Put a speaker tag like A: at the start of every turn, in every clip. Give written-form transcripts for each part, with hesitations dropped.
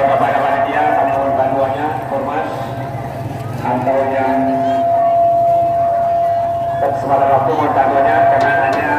A: Kepada panitia kami mohon bantuannya, Ormas atau yang kesempatan waktu mohon bantuannya karena hanya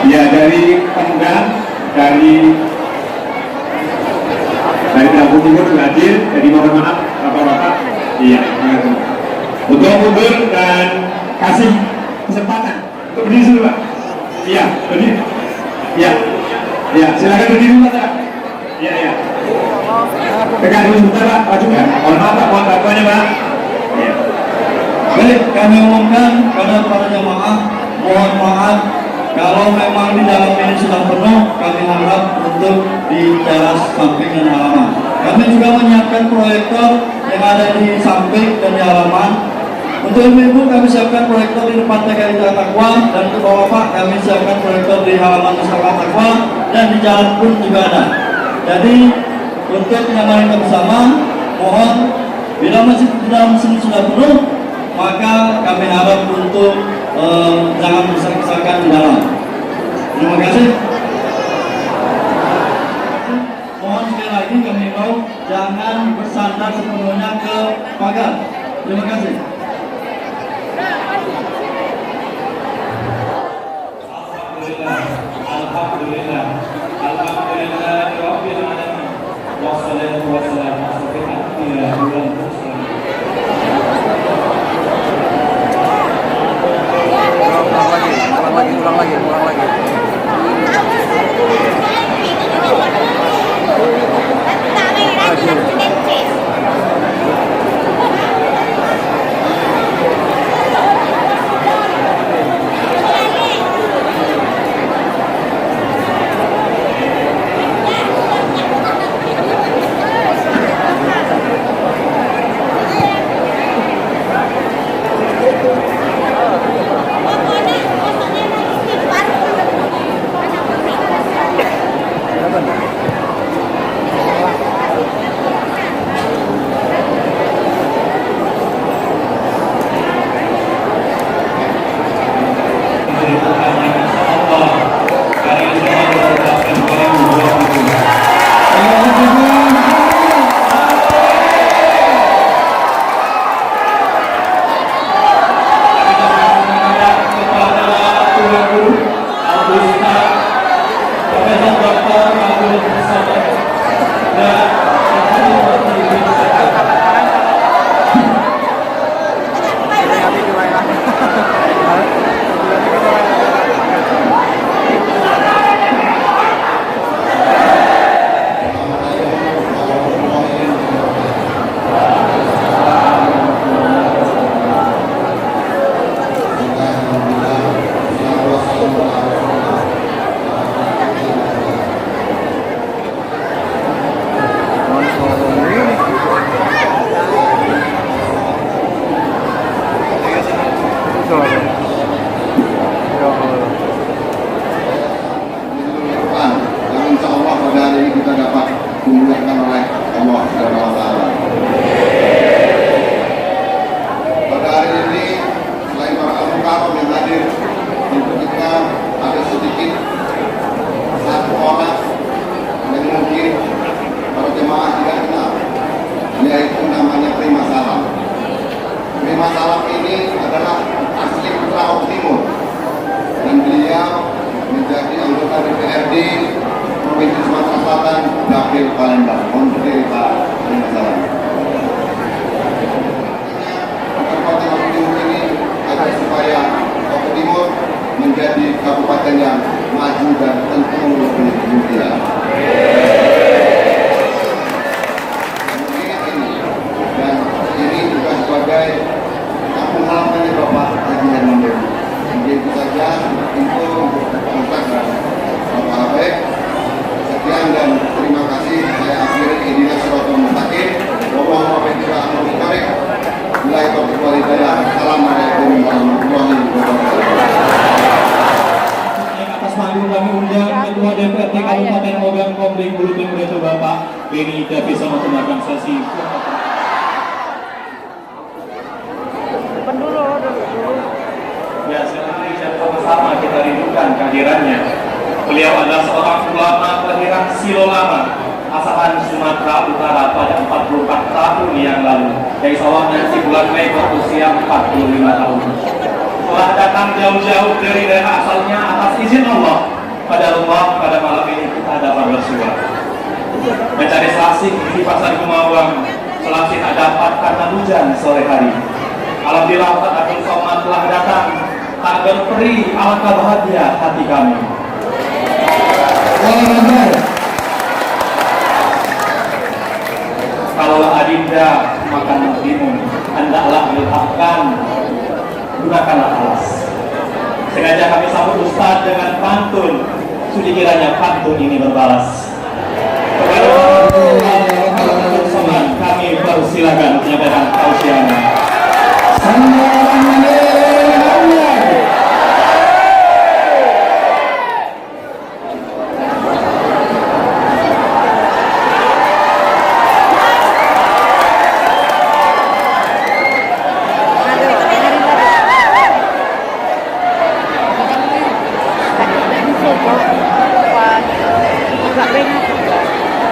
A: ya dari Pemda, dari Lampung Timur sudah hadir, jadi mohon maaf Bapak-bapak, iya, untuk mundur dan kasih kesempatan untuk berdiri dulu Pak. Iya, berdiri. Iya, iya, silakan berdiri dulu Pak. Iya, iya. Tegak dulu sebentar Pak, maju ya. Mohon maaf Pak, mohon bantuannya Pak. Iya.
B: Baik, kami umumkan pada para jemaah, mohon maaf kalau memang di dalam ini sudah penuh, kami harap untuk di teras samping dan halaman. Kami juga menyiapkan proyektor yang ada di samping dan di halaman. Untuk ibu kami siapkan proyektor di depan TKI Takwa, dan untuk bapak kami siapkan proyektor di halaman Mustaka Takwa, dan di jalan pun juga ada. Jadi untuk kenyamanan kita bersama, mohon bila masih di dalam sini sudah penuh, maka kami harap untuk jangan berdesak-desakan di dalam. Terima kasih. Mohon sekali lagi kami mau jangan bersandar sepenuhnya ke pagar. Terima kasih.
A: Alhamdulillah, Rabbil alamin. Wassalatu wassalamu ala
C: ulang lagi.
D: Provinsi Sumatera Selatan, Dapil
C: Palembang. Mohon berdiri Pak Masalah. Kabupaten Oku Timur ini agar supaya Oku Timur menjadi kabupaten yang maju dan tentu lebih mulia. Dan ini juga sebagai kampung halaman Bapak Haji Herman Dewi. Mungkin itu saja info untuk Ustaz dan Bapak Habib. Sekian dan terima kasih. Saya akhiri Idina Siratul Mustaqim. Wallahu a'lam. Mulai topik walidaya. Assalamualaikum warahmatullahi wabarakatuh.
A: Atas panggung kami undang Ketua DPRD Kabupaten Ogan Komering Bulutung yaitu Bapak Beni Davis menggunakan sesi. Ya, sekali sama-sama kita rindukan kehadirannya. Beliau adalah seorang ulama kelahiran Silolama, asalan Sumatera Utara pada 44 tahun yang lalu. Yang insya Allah nanti bulan Mei berusia 45 tahun. Telah datang jauh-jauh dari daerah asalnya atas izin Allah. Pada malam ini kita dapat bersyukur. Mencari selasih di pasar Gumawang, selasih tak dapat karena hujan sore hari. Alhamdulillah Abdul Somad telah datang, tak berperi alangkah bahagia hati kami. Kalaulah adinda makan mentimun, hendaklah meletakkan, gunakanlah alas. Sengaja kami sambut Ustaz dengan pantun, sudi kiranya pantun ini berbalas. Kepada Abdul Somad kami persilakan menyampaikan tausiahnya.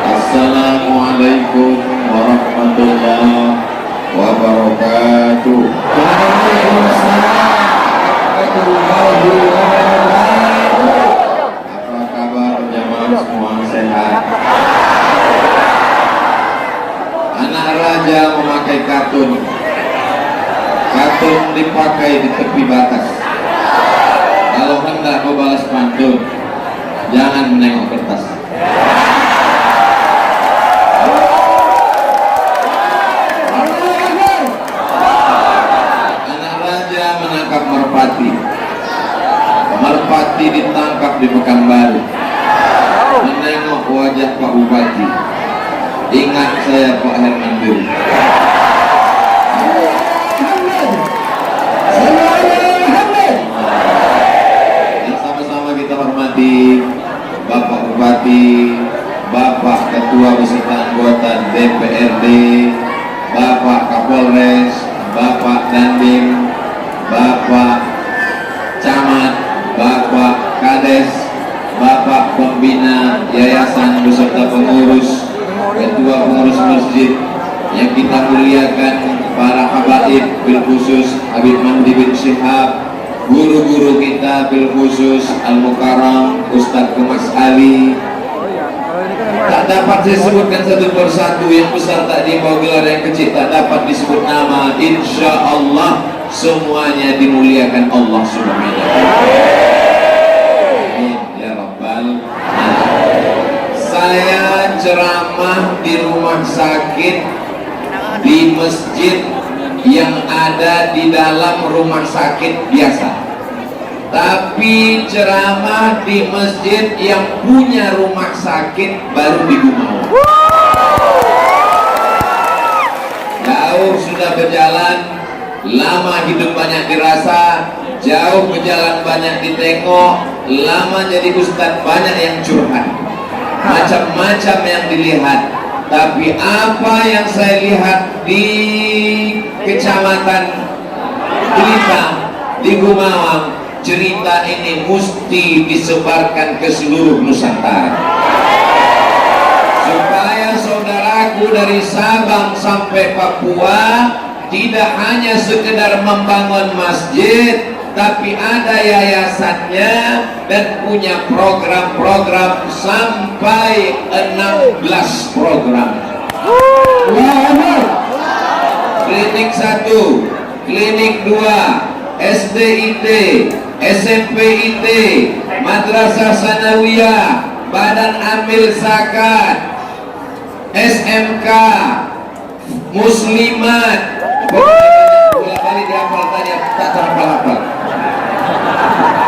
C: Assalamualaikum warahmatullahi wabarakatuh. Apa kabar jamaah semua sehat? Anak raja memakai kartun. Kartun dipakai di tepi batas. Kalau hendak membalas pantun, jangan menengok kertas. Merpati ditangkap di Pekanbaru, menengok wajah Pak Bupati, ingat saya Pak Herman Dewi. Dan sama-sama kita hormati Bapak Bupati, Bapak Ketua beserta anggota DPRD, Bapak Kapolres, Bapak Dandim, Bapak Camat, Bapak Kades, Bapak Pembina Yayasan beserta pengurus, Ketua Pengurus Masjid yang kita muliakan, para habaib bil khusus Habib Mahdi bin Syihab, guru-guru kita bil khusus Al-Mukarram Ustadz Kemas Ali. Tak dapat saya sebutkan satu persatu, yang besar tak mau gelar, yang kecil tak dapat disebut nama. Insya Allah semuanya dimuliakan Allah Subhanahu wa ta'ala. Ya Rabbal alamin. Saya ceramah di rumah sakit, di masjid yang ada di dalam rumah sakit biasa. Tapi ceramah di masjid yang punya rumah sakit baru di Gumawang. Jauh sudah berjalan, lama hidup banyak dirasa, jauh berjalan banyak ditengok, lama jadi ustadz banyak yang curhat, macam-macam yang dilihat. Tapi apa yang saya lihat di kecamatan Pelita, di Gumawang, cerita ini mesti disebarkan ke seluruh Nusantara, supaya saudaraku dari Sabang sampai Papua tidak hanya sekedar membangun masjid,
D: tapi ada yayasannya dan punya program-program sampai 16 program. Klinik 1, klinik 2, SDIT, SMPIT, Madrasah Sanawiyah, Badan Amil Zakat, SMK, Muslimat. Bolak-balik dihafal tadi, tak terhafal-hafal.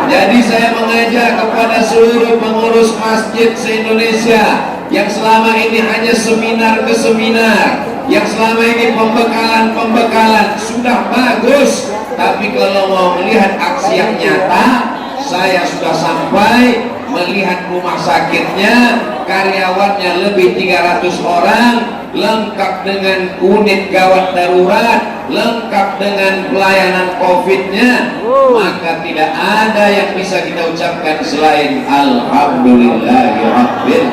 D: Jadi saya mengajak kepada seluruh pengurus masjid se-Indonesia yang selama ini hanya seminar ke seminar, yang selama ini pembekalan sudah bagus, tapi kalau mau melihat aksi yang nyata, saya sudah sampai melihat rumah sakitnya, karyawannya lebih 300 orang, lengkap dengan unit gawat darurat, lengkap dengan pelayanan COVID-nya, maka tidak ada yang bisa kita ucapkan selain Alhamdulillahirabbil.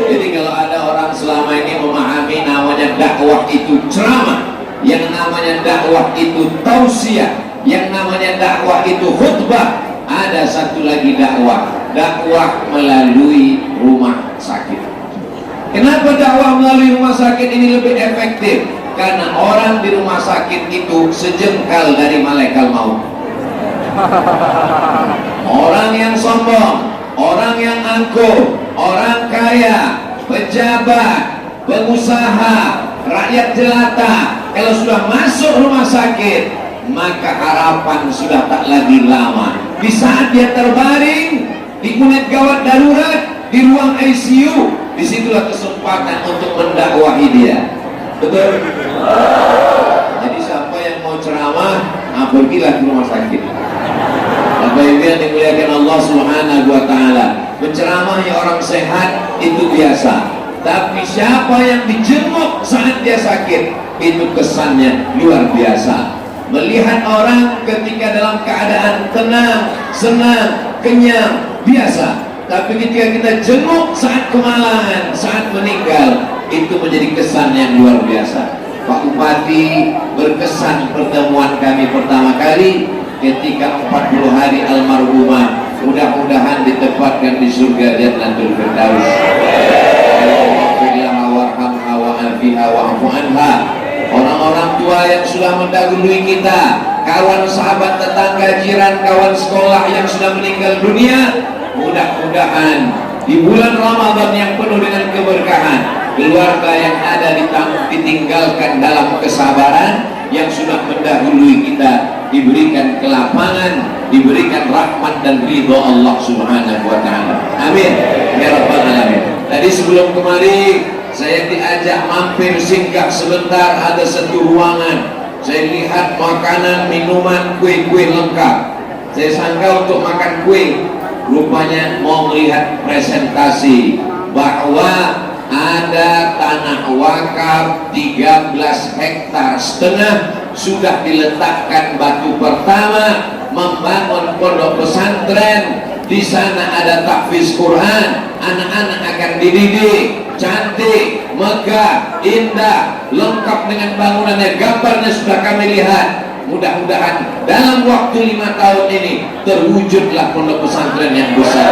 D: Jadi kalau ada orang selama ini memahami namanya dakwah itu ceramah, yang namanya dakwah itu tausiah, yang namanya dakwah itu khutbah, ada satu lagi dakwah melalui rumah sakit. Kenapa dakwah melalui rumah sakit ini lebih efektif? Karena orang di rumah sakit itu sejengkal dari malaikat maut. Orang yang sombong, orang yang angkuh, orang kaya, pejabat, pengusaha, rakyat jelata, kalau sudah masuk rumah sakit, maka harapan sudah tak lagi lama. Di saat dia terbaring di unit gawat darurat, di ruang ICU, disitulah kesempatan untuk mendakwahi dia. Betul? Jadi siapa yang mau ceramah, pergilah ke rumah sakit. Bapak Ibu yang dimuliakan Allah Subhanahu wa Ta'ala, menceramahi orang sehat itu biasa, tapi siapa yang dijenguk saat dia sakit, itu kesannya luar biasa. Melihat orang ketika dalam keadaan tenang, senang, kenyang, biasa, tapi ketika kita jenguk saat kemalangan, saat meninggal, itu menjadi kesan yang luar biasa. Pak Bupati berkesan pertemuan kami pertama kali ketika 40 hari almarhumah, mudah-mudahan ditempatkan di surga Jannatul Firdaus. Orang-orang tua yang sudah mendahului kita, kawan sahabat tetangga jiran, kawan sekolah yang sudah meninggal dunia, mudah-mudahan di bulan Ramadan yang penuh dengan keberkahan, keluarga yang ada ditinggalkan dalam kesabaran, yang sudah mendahului kita diberikan kelapangan, diberikan rahmat dan ridho Allah Subhanahu wa Ta'ala. Amin ya rabbal alamin. Tadi sebelum kemari saya diajak mampir singgah sebentar, ada satu ruangan. Saya lihat makanan, minuman, kue-kue lengkap. Saya sangka untuk makan kue, rupanya mau melihat presentasi bahwa ada tanah wakaf 13,5 hektar sudah diletakkan batu pertama, membangun pondok pesantren. Di sana ada tahfiz Quran, anak-anak akan dididik, cantik, megah, indah, lengkap dengan bangunannya, gambarnya sudah kami lihat. Mudah-mudahan dalam waktu 5 tahun ini terwujudlah pondok pesantren yang besar.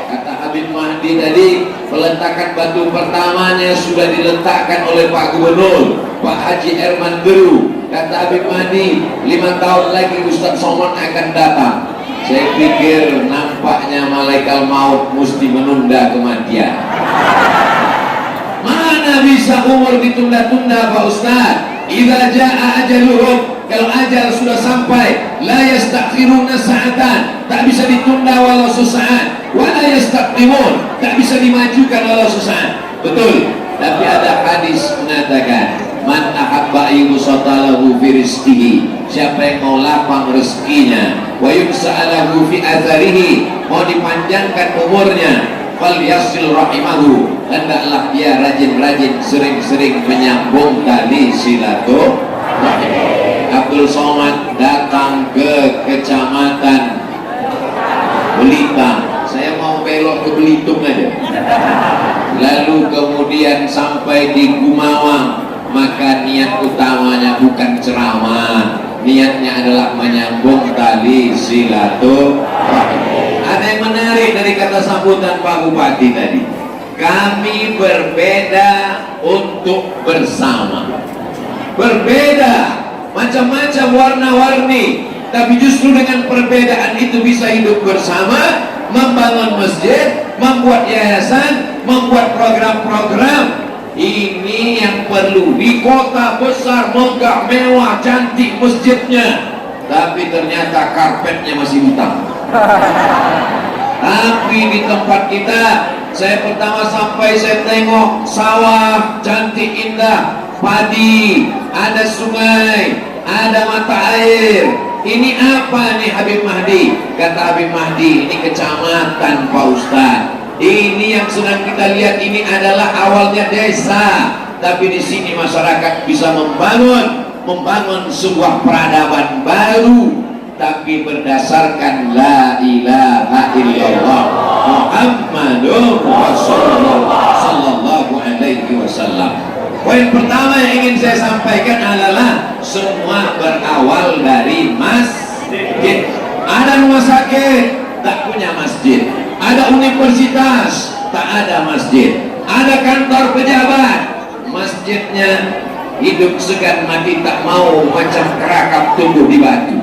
D: Kata Habib Mahdi tadi, peletakan batu pertamanya sudah diletakkan oleh Pak Gubernur, Pak Haji Erman Deru. Kata Habib Mahdi, 5 tahun lagi Ustaz Somad akan datang. Saya pikir nampaknya malaikat maut mesti menunda kematian. Mana bisa umur ditunda-tunda Pak Ustaz? Idza jaa ajaluhum, kalau ajal sudah sampai, la yastakhiruna sa'atan, tak bisa ditunda walau sesaat, wa la yastaqdimun, tak bisa dimajukan walau sesaat. Betul, tapi ada hadis mengatakan, man ahabba yusatalahu fi rizqihi, siapa yang mau lapang rezekinya, wa yusa'alahu fi atharihi, mau dipanjangkan umurnya, fal yasil rahimahu, hendaklah dia rajin-rajin sering-sering menyambung tali silaturahim. Abdul Somad datang ke kecamatan Belitang, saya mau belok ke Belitung aja, lalu kemudian sampai di Gumawang, maka niat utamanya bukan ceramah, niatnya adalah menyambung tali silaturahmi. Ada yang menarik dari kata sambutan Pak Bupati tadi, kami berbeda untuk bersama. Berbeda, macam-macam warna-warni, tapi justru dengan perbedaan itu bisa hidup bersama, membangun masjid, membuat yayasan, membuat program-program. Ini yang perlu. Di kota besar, megah, mewah, cantik masjidnya, tapi ternyata karpetnya masih hitam. Tapi di tempat kita, saya pertama sampai saya tengok sawah cantik indah, padi, ada sungai, ada mata air. Ini apa nih Habib Mahdi? Kata Habib Mahdi, ini kecamatan Pak Ustaz. Ini yang sedang kita lihat ini adalah awalnya desa, tapi di sini masyarakat bisa membangun sebuah peradaban baru, tapi berdasarkan la ilaha illallah Muhammadur Rasulullah sallallahu alaihi wasallam. Poin pertama yang ingin saya sampaikan adalah semua berawal dari masjid. Ada rumah sakit, tak punya masjid. Ada universitas, tak ada masjid. Ada kantor pejabat, masjidnya hidup segan mati tak mau, macam kerakap tumbuh di batu.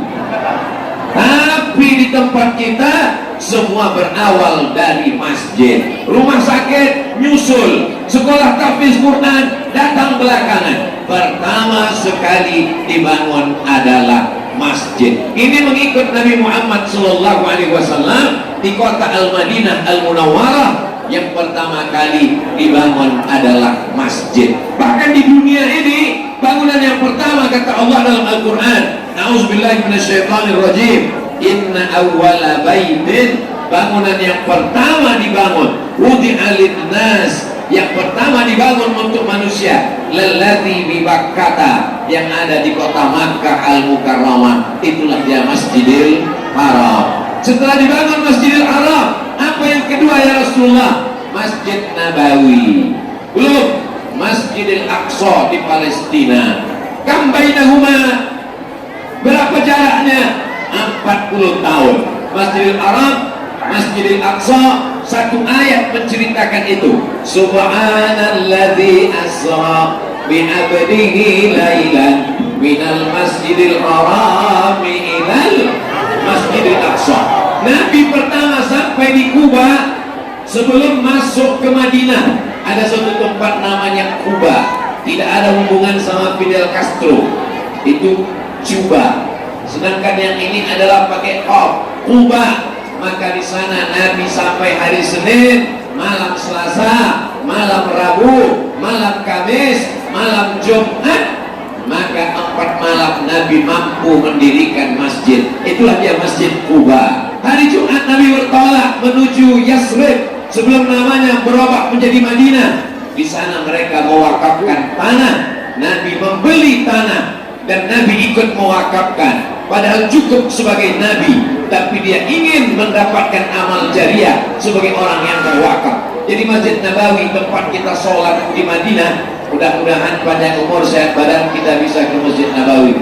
D: Tapi di tempat kita semua berawal dari masjid. Rumah sakit nyusul, sekolah tahfiz Quran datang belakangan. Pertama sekali dibangun adalah masjid. Ini mengikut Nabi Muhammad SAW di kota Al-Madinah Al-Munawwarah. Yang pertama kali dibangun adalah masjid. Bahkan di dunia ini bangunan yang pertama kata Allah dalam Al-Quran, A'udzubillahi minasyaitonirrajim, inna awwala baitin, bangunan yang pertama dibangun, wudi'a linnas, yang pertama dibangun untuk manusia, lallati bi Bakkah, yang ada di kota Makkah Al-Mukarramah, itulah dia Masjidil Haram. Setelah dibangun Masjidil Haram, apa yang kedua ya Rasulullah? Masjid Nabawi. Belum, Masjidil Aqsa di Palestina. Kam bainahuma, berapa jaraknya? 40 tahun. Masjidil Haram, Masjidil Aqsa, satu ayat menceritakan itu. Subhanalladzi asra bi 'abdihi lailan minal Masjidil Haram ilal Masjidil Aqsa. Nabi pertama sampai di Kuba sebelum masuk ke Madinah. Ada suatu tempat namanya Kuba, tidak ada hubungan sama Fidel Castro, itu Cuba. Sedangkan yang ini adalah pakai Kuba. Maka di sana Nabi sampai hari Senin, malam Selasa, malam Rabu, malam Kamis, malam Jumat. Maka 4 malam Nabi mampu mendirikan masjid. Itulah dia Masjid Kuba. Hari Jumat Nabi bertolak menuju Yasrib sebelum namanya berubah menjadi Madinah. Di sana mereka mewakafkan tanah. Nabi membeli tanah dan Nabi ikut mewakafkan. Padahal cukup sebagai Nabi, tapi dia ingin mendapatkan amal jariah sebagai orang yang berwakaf. Jadi Masjid Nabawi tempat kita sholat di Madinah. Mudah-mudahan panjang umur sehat badan kita bisa ke Masjid Nabawi,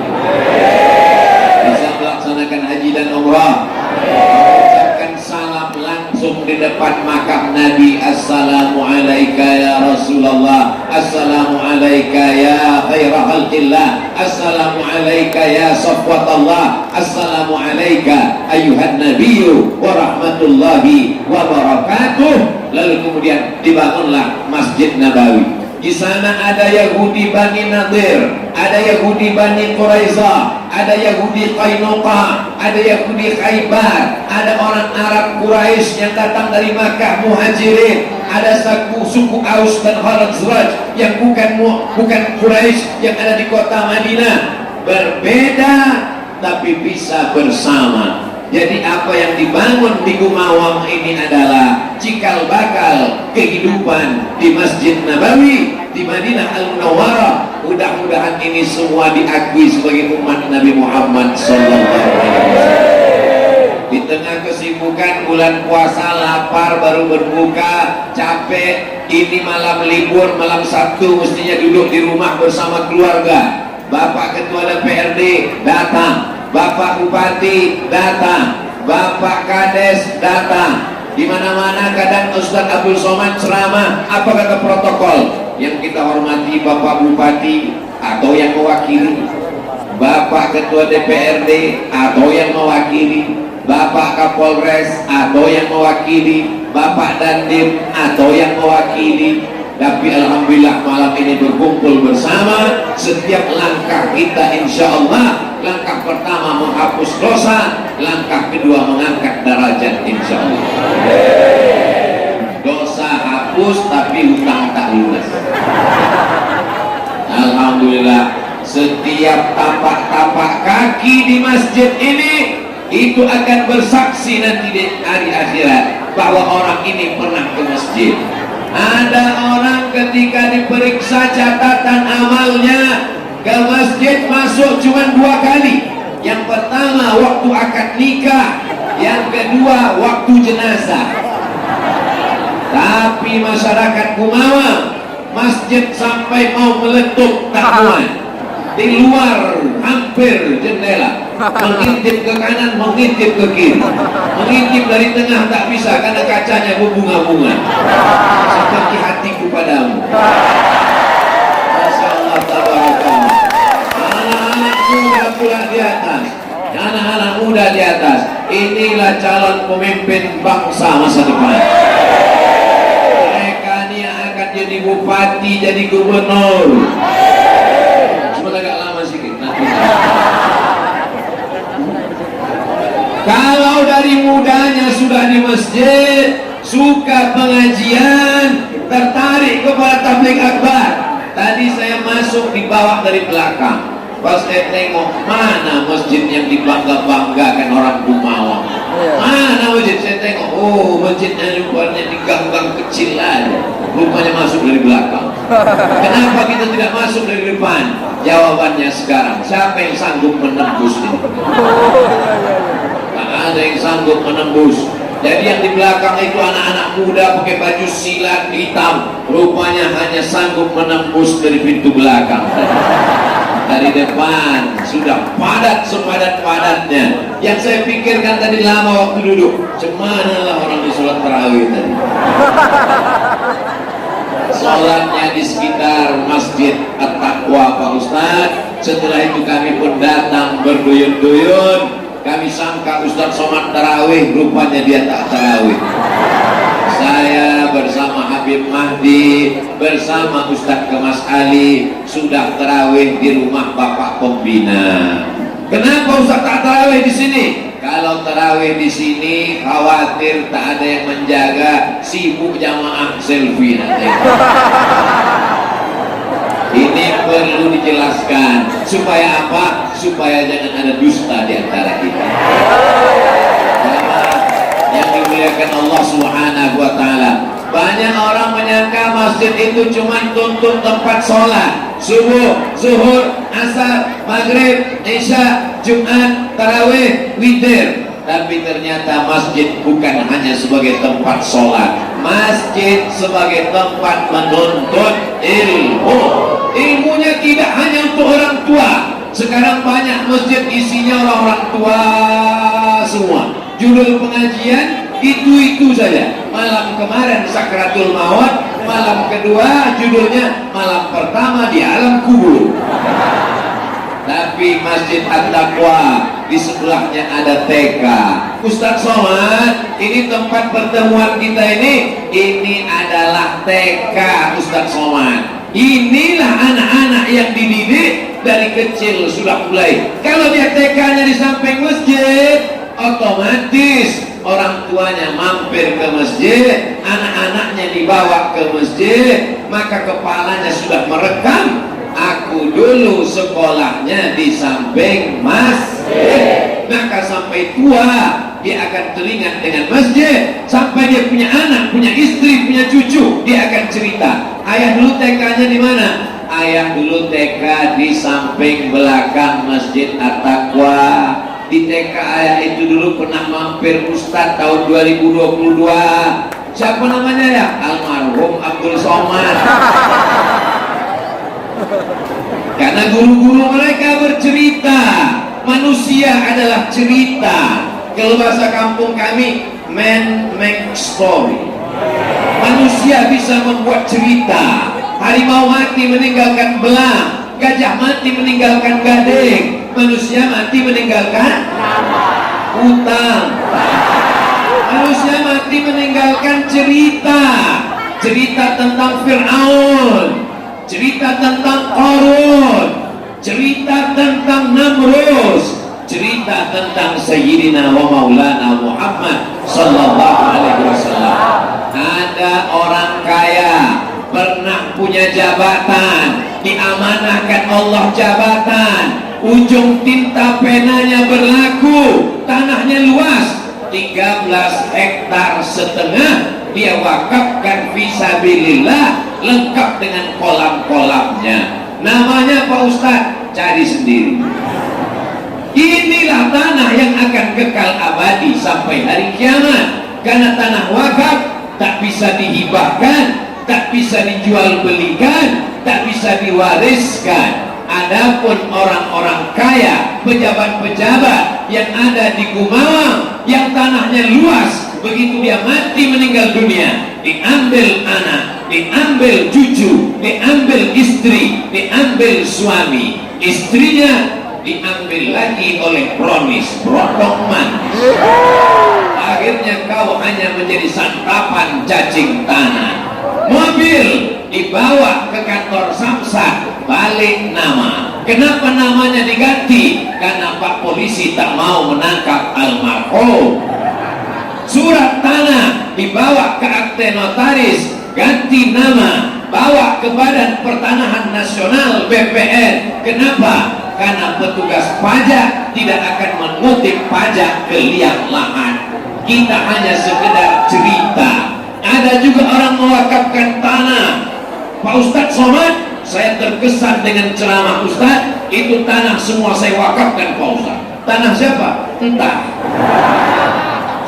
D: bisa melaksanakan haji dan umrah, mengucapkan salam langsung di depan makam Nabi. Assalamu alayka ya Rasulullah, assalamu alayka ya khaira khalqillah, assalamu alayka ya safwatallah, assalamu alayka ayuhan nabiyyu wa rahmatullahi wa barakatuh. Lalu kemudian dibangunlah Masjid Nabawi. Di sana ada Yahudi Bani Nadir, ada Yahudi Bani Quraiza, ada Yahudi Qainuqa, ada Yahudi Khaybar, ada orang Arab Quraisy yang datang dari Makkah Muhajirin, ada suku Aus dan Khazraj yang bukan Quraisy yang ada di kota Madinah. Berbeda tapi bisa bersama. Jadi apa yang dibangun di Gumawang ini adalah cikal bakal kehidupan di Masjid Nabawi di Madinah Al-Munawwarah. Mudah-mudahan ini semua diakui sebagai umat Nabi Muhammad SAW. Di tengah kesibukan kesibukan bulan puasa, lapar baru berbuka, capek, ini malam libur, malam Sabtu mestinya duduk di rumah bersama keluarga. Bapak Ketua DPRD datang, Bapak Bupati datang, Bapak Kades datang. Di mana-mana kadang Ustaz Abdul Somad ceramah, apa kata protokol? Yang kita hormati Bapak Bupati atau yang mewakili, Bapak Ketua DPRD atau yang mewakili, Bapak Kapolres atau yang mewakili, Bapak Dandim atau yang mewakili. Tapi alhamdulillah malam ini berkumpul bersama. Setiap langkah kita insya Allah, langkah pertama menghapus dosa, langkah kedua mengangkat derajat insya Allah. Dosa hapus tapi hutang tak lunas. Alhamdulillah. Setiap tapak-tapak kaki di masjid ini itu akan bersaksi nanti di hari akhirat bahwa orang ini pernah ke masjid. Ada orang ketika diperiksa catatan amalnya ke masjid masuk cuma 2 kali. Yang pertama waktu akad nikah, yang kedua waktu jenazah. Tapi masyarakat Kumawa, masjid sampai mau meletup tak muat. Di luar hampir jendela, mengintip ke kanan, mengintip ke kiri, mengintip dari tengah tak bisa karena kacanya berbunga-bunga. Seperti hatiku padamu. Masya Allah, tabarakallah. Anak-anak muda pula di atas, anak-anak muda di atas. Inilah calon pemimpin bangsa masa depan. Mereka ini yang akan jadi bupati, jadi gubernur. Agak lama sedikit nanti. Kalau dari mudanya sudah di masjid, suka pengajian, tertarik kepada tabligh akbar. Tadi saya masuk di bawah dari belakang. Pas saya tengok mana masjid yang dibangga-banggakan orang Kumawa. Mana masjid? Saya tengok, oh masjidnya rupanya di gang-gang kecil aja. Rupanya masuk dari belakang. Kenapa kita tidak masuk dari depan? Jawabannya sekarang, siapa yang sanggup menembus ini? Tak ada yang sanggup menembus. Jadi yang di belakang itu anak-anak muda pakai baju silat hitam. Rupanya hanya sanggup menembus dari pintu belakang. Dari depan sudah padat sepadat-padatnya. Yang saya pikirkan tadi lama waktu duduk, cemana lah orang di sholat tarawih tadi. Sholatnya di sekitar Masjid At-Taqwa Pak Ustadz. Setelah itu kami pun datang berduyun-duyun. Kami sangka Ustadz Somad tarawih, rupanya dia tak tarawih. Saya bersama Habib Mahdi, bersama Ustadz Kemas Ali sudah tarawih di rumah Bapak Pembina. Kenapa Ustadz tak tarawih di sini? Kalau tarawih di sini khawatir tak ada yang menjaga, sibuk jamaah selfie nanti. Ini perlu dijelaskan supaya apa? Supaya jangan ada dusta di antara kita. Yang dimuliakan Allah Subhanahu wa taala. Banyak orang menyangka masjid itu cuma tuntut tempat sholat, subuh, zuhur, asar, maghrib, isya, Jumat, tarawih, witir. Tapi ternyata masjid bukan hanya sebagai tempat sholat. Masjid sebagai tempat menuntut ilmu. Ilmunya tidak hanya untuk orang tua. Sekarang banyak masjid isinya orang-orang tua semua. Judul pengajian itu saja. Malam kemarin Sakratul Maut, malam kedua judulnya malam pertama di alam kubur. Tapi Masjid At-Taqwa di sebelahnya ada TK. Ustadz Somad, ini tempat pertemuan kita ini adalah TK Ustadz Somad. Inilah anak-anak yang dididik dari kecil sudah mulai. Kalau dia TK-nya di samping masjid, otomatis orang tuanya mampir ke masjid, anak-anaknya dibawa ke masjid, maka kepalanya sudah merekam. Aku dulu sekolahnya di samping masjid. Maka sampai tua dia akan teringat dengan masjid. Sampai dia punya anak, punya istri, punya cucu, dia akan cerita, ayah dulu TK-nya di mana? Ayah dulu TK di samping belakang Masjid At-Taqwa. di TK itu dulu pernah mampir Ustadz tahun 2022. Siapa namanya ya? Almarhum Abdul Somad. Karena guru-guru mereka bercerita, manusia adalah cerita. Kalau bahasa kampung kami, man make story. Manusia bisa membuat cerita. Harimau mati meninggalkan belang, gajah mati meninggalkan gading, manusia mati meninggalkan hutang. Manusia mati meninggalkan cerita. Cerita tentang Fir'aun, cerita tentang Qarun, cerita tentang Namrus, cerita tentang Sayyidina wa Maulana Muhammad sallallahu alaihi wasallam. Ada orang kaya pernah punya jabatan, diamanahkan Allah jabatan, ujung tinta penanya berlaku, tanahnya luas 13 hektar setengah, dia wakafkan fisabilillah, lengkap dengan kolam-kolamnya. Namanya Pak Ustadz, cari sendiri. Inilah tanah yang akan kekal abadi sampai hari kiamat. Karena tanah wakaf tak bisa dihibahkan, tak bisa dijual belikan, tak bisa diwariskan. Adapun orang-orang kaya, pejabat-pejabat yang ada di Gumawang, yang tanahnya luas, begitu dia mati meninggal dunia, diambil anak, diambil cucu, diambil istri, diambil suami, istrinya diambil lagi oleh kronis, berondong manis. Akhirnya kau hanya menjadi santapan cacing tanah. Mobil dibawa ke kantor Samsat, balik nama. Kenapa namanya diganti? Karena Pak Polisi tak mau menangkap almarhum. Surat tanah dibawa ke akte notaris, ganti nama, bawa ke Badan Pertanahan Nasional BPN. Kenapa? Karena petugas pajak tidak akan mengutip pajak ke liang lahan. Kita hanya sekedar cerita. Ada juga orang mewakafkan tanah. Pak Ustadz Somad, saya terkesan dengan ceramah Ustadz. Itu tanah semua saya wakafkan Pak Ustadz. Tanah siapa? Entah.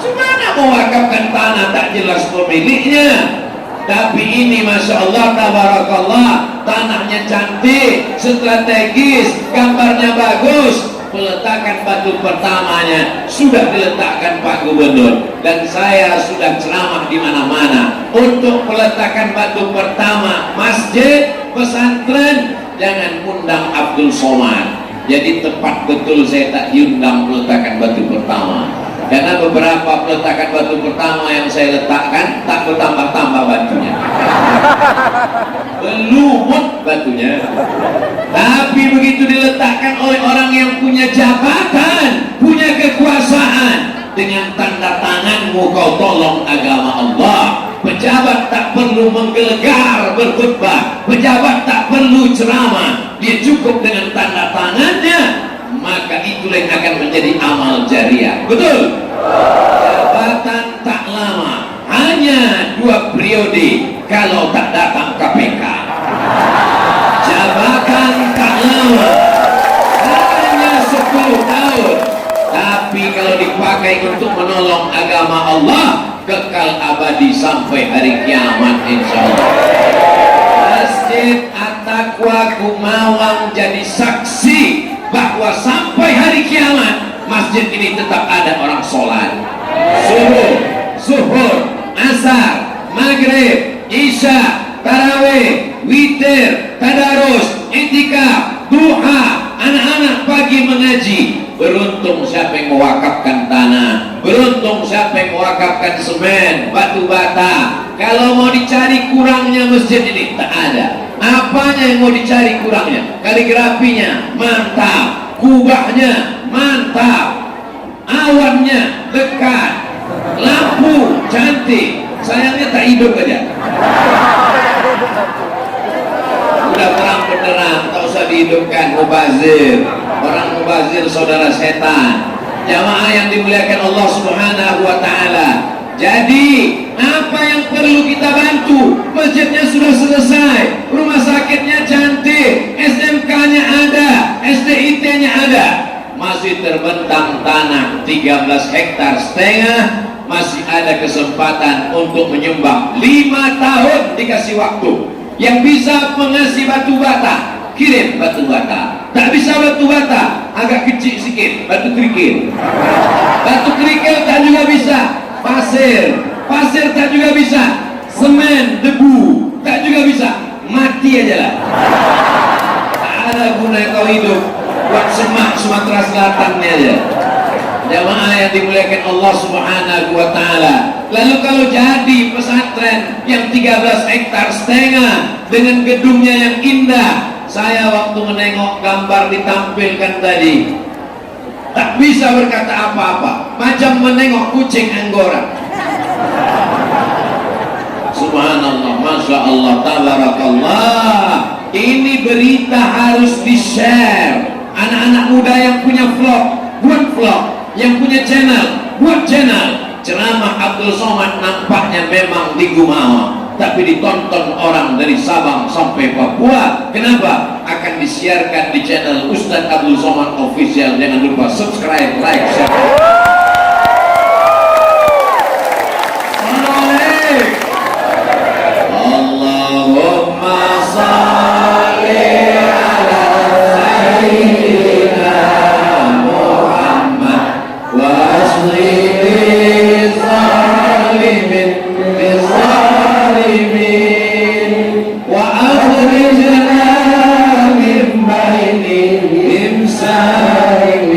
D: Semana mewakafkan tanah tak jelas pemiliknya. Tapi ini Masya Allah, tabarakallah, tanahnya cantik, strategis, gambarnya bagus. Peletakan batu pertamanya sudah diletakkan Pak Gubernur, dan saya sudah ceramah di mana-mana untuk peletakan batu pertama masjid, pesantren. Jangan undang Abdul Somad. Jadi tepat betul saya tak diundang peletakan batu pertama, karena beberapa peletakan batu pertama yang saya letakkan tak bertambah-tambah batunya, lumut batunya. Tapi begitu diletakkan oleh orang yang punya jabatan, punya kekuasaan, dengan tanda tanganmu kau tolong agama Allah. Pejabat tak perlu menggelegar berkhutbah, pejabat tak perlu ceramah, dia cukup dengan tanda tangannya, maka itulah yang akan menjadi amal jariah. Betul? Jabatan tak lama, hanya 2 periode kalau tak datang KPK. Jabatan tak lama, hanya 10 tahun, tapi kalau dipakai untuk menolong agama Allah, kekal abadi sampai hari kiamat insyaallah. Masjid At-Taqwa Gumawang jadi saksi bahwa sampai hari kiamat masjid ini tetap ada orang sholat subuh, zuhur, asar, maghrib, isya, tarawih, witir, tadarus, i'tikaf, duha, anak-anak pagi mengaji. Beruntung siapa yang mewakafkan tanah, beruntung siapa yang mewakafkan semen, batu bata. Kalau mau dicari kurangnya masjid ini tak ada. Apanya yang mau dicari kurangnya? Kaligrafinya mantap, kubahnya mantap, awannya dekat, lampu cantik, sayangnya tak hidup aja. Udah terang benderang, tak usah dihidupkan. Mubazir, orang mubazir saudara setan. Jamaah yang dimuliakan Allah Subhanahu wa ta'ala. Jadi apa yang perlu kita bantu? Masjidnya sudah selesai, rumah sakitnya cantik, SMK-nya ada, SDIT-nya ada, masih terbentang 13 hektar setengah, masih ada kesempatan untuk menyumbang. 5 tahun dikasih waktu. Yang bisa mengasih batu bata, kirim batu bata. Tak bisa batu bata, agak kecil sikit, batu kerikil. Batu kerikil tak juga bisa. Pasir tak juga bisa. Semen, debu tak juga bisa. Mati aja lah. Tak ada guna kau hidup buat semak Sumatera Selatan ni aja. Jamaah yang dimuliakan Allah Subhanahu wa Ta'ala. Lalu kalau jadi pesantren yang 13 hektar setengah dengan gedungnya yang indah, saya waktu menengok gambar ditampilkan tadi tak bisa berkata apa-apa, macam menengok kucing Anggora. Subhanallah, Masya Allah, Tabarakallah. Ini berita harus di-share. Anak-anak muda yang punya vlog, buat vlog. Yang punya channel, buat channel. Ceramah Abdul Somad nampaknya memang di Gumawa, tapi ditonton orang dari Sabang sampai Papua. Kenapa? Akan disiarkan di channel Ustadz Abdul Somad Official. Jangan lupa subscribe, like, share. Allahumma salli ala sayyidina Muhammad wa aslihi zalimin bizalimin wa akhrijna min bainihim salimin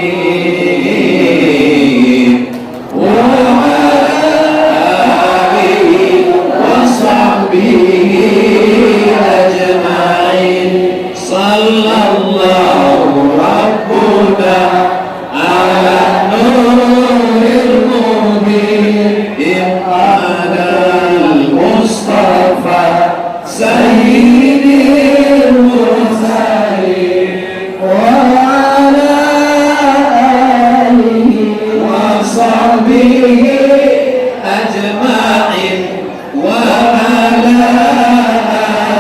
D: wa alihi wa sahbihi ajma'in. Sallallahu rabbuna ala nuril mubin al Mustafa sayyidil mursalin wa ala alihi wa sahbihi ajma'in wa ala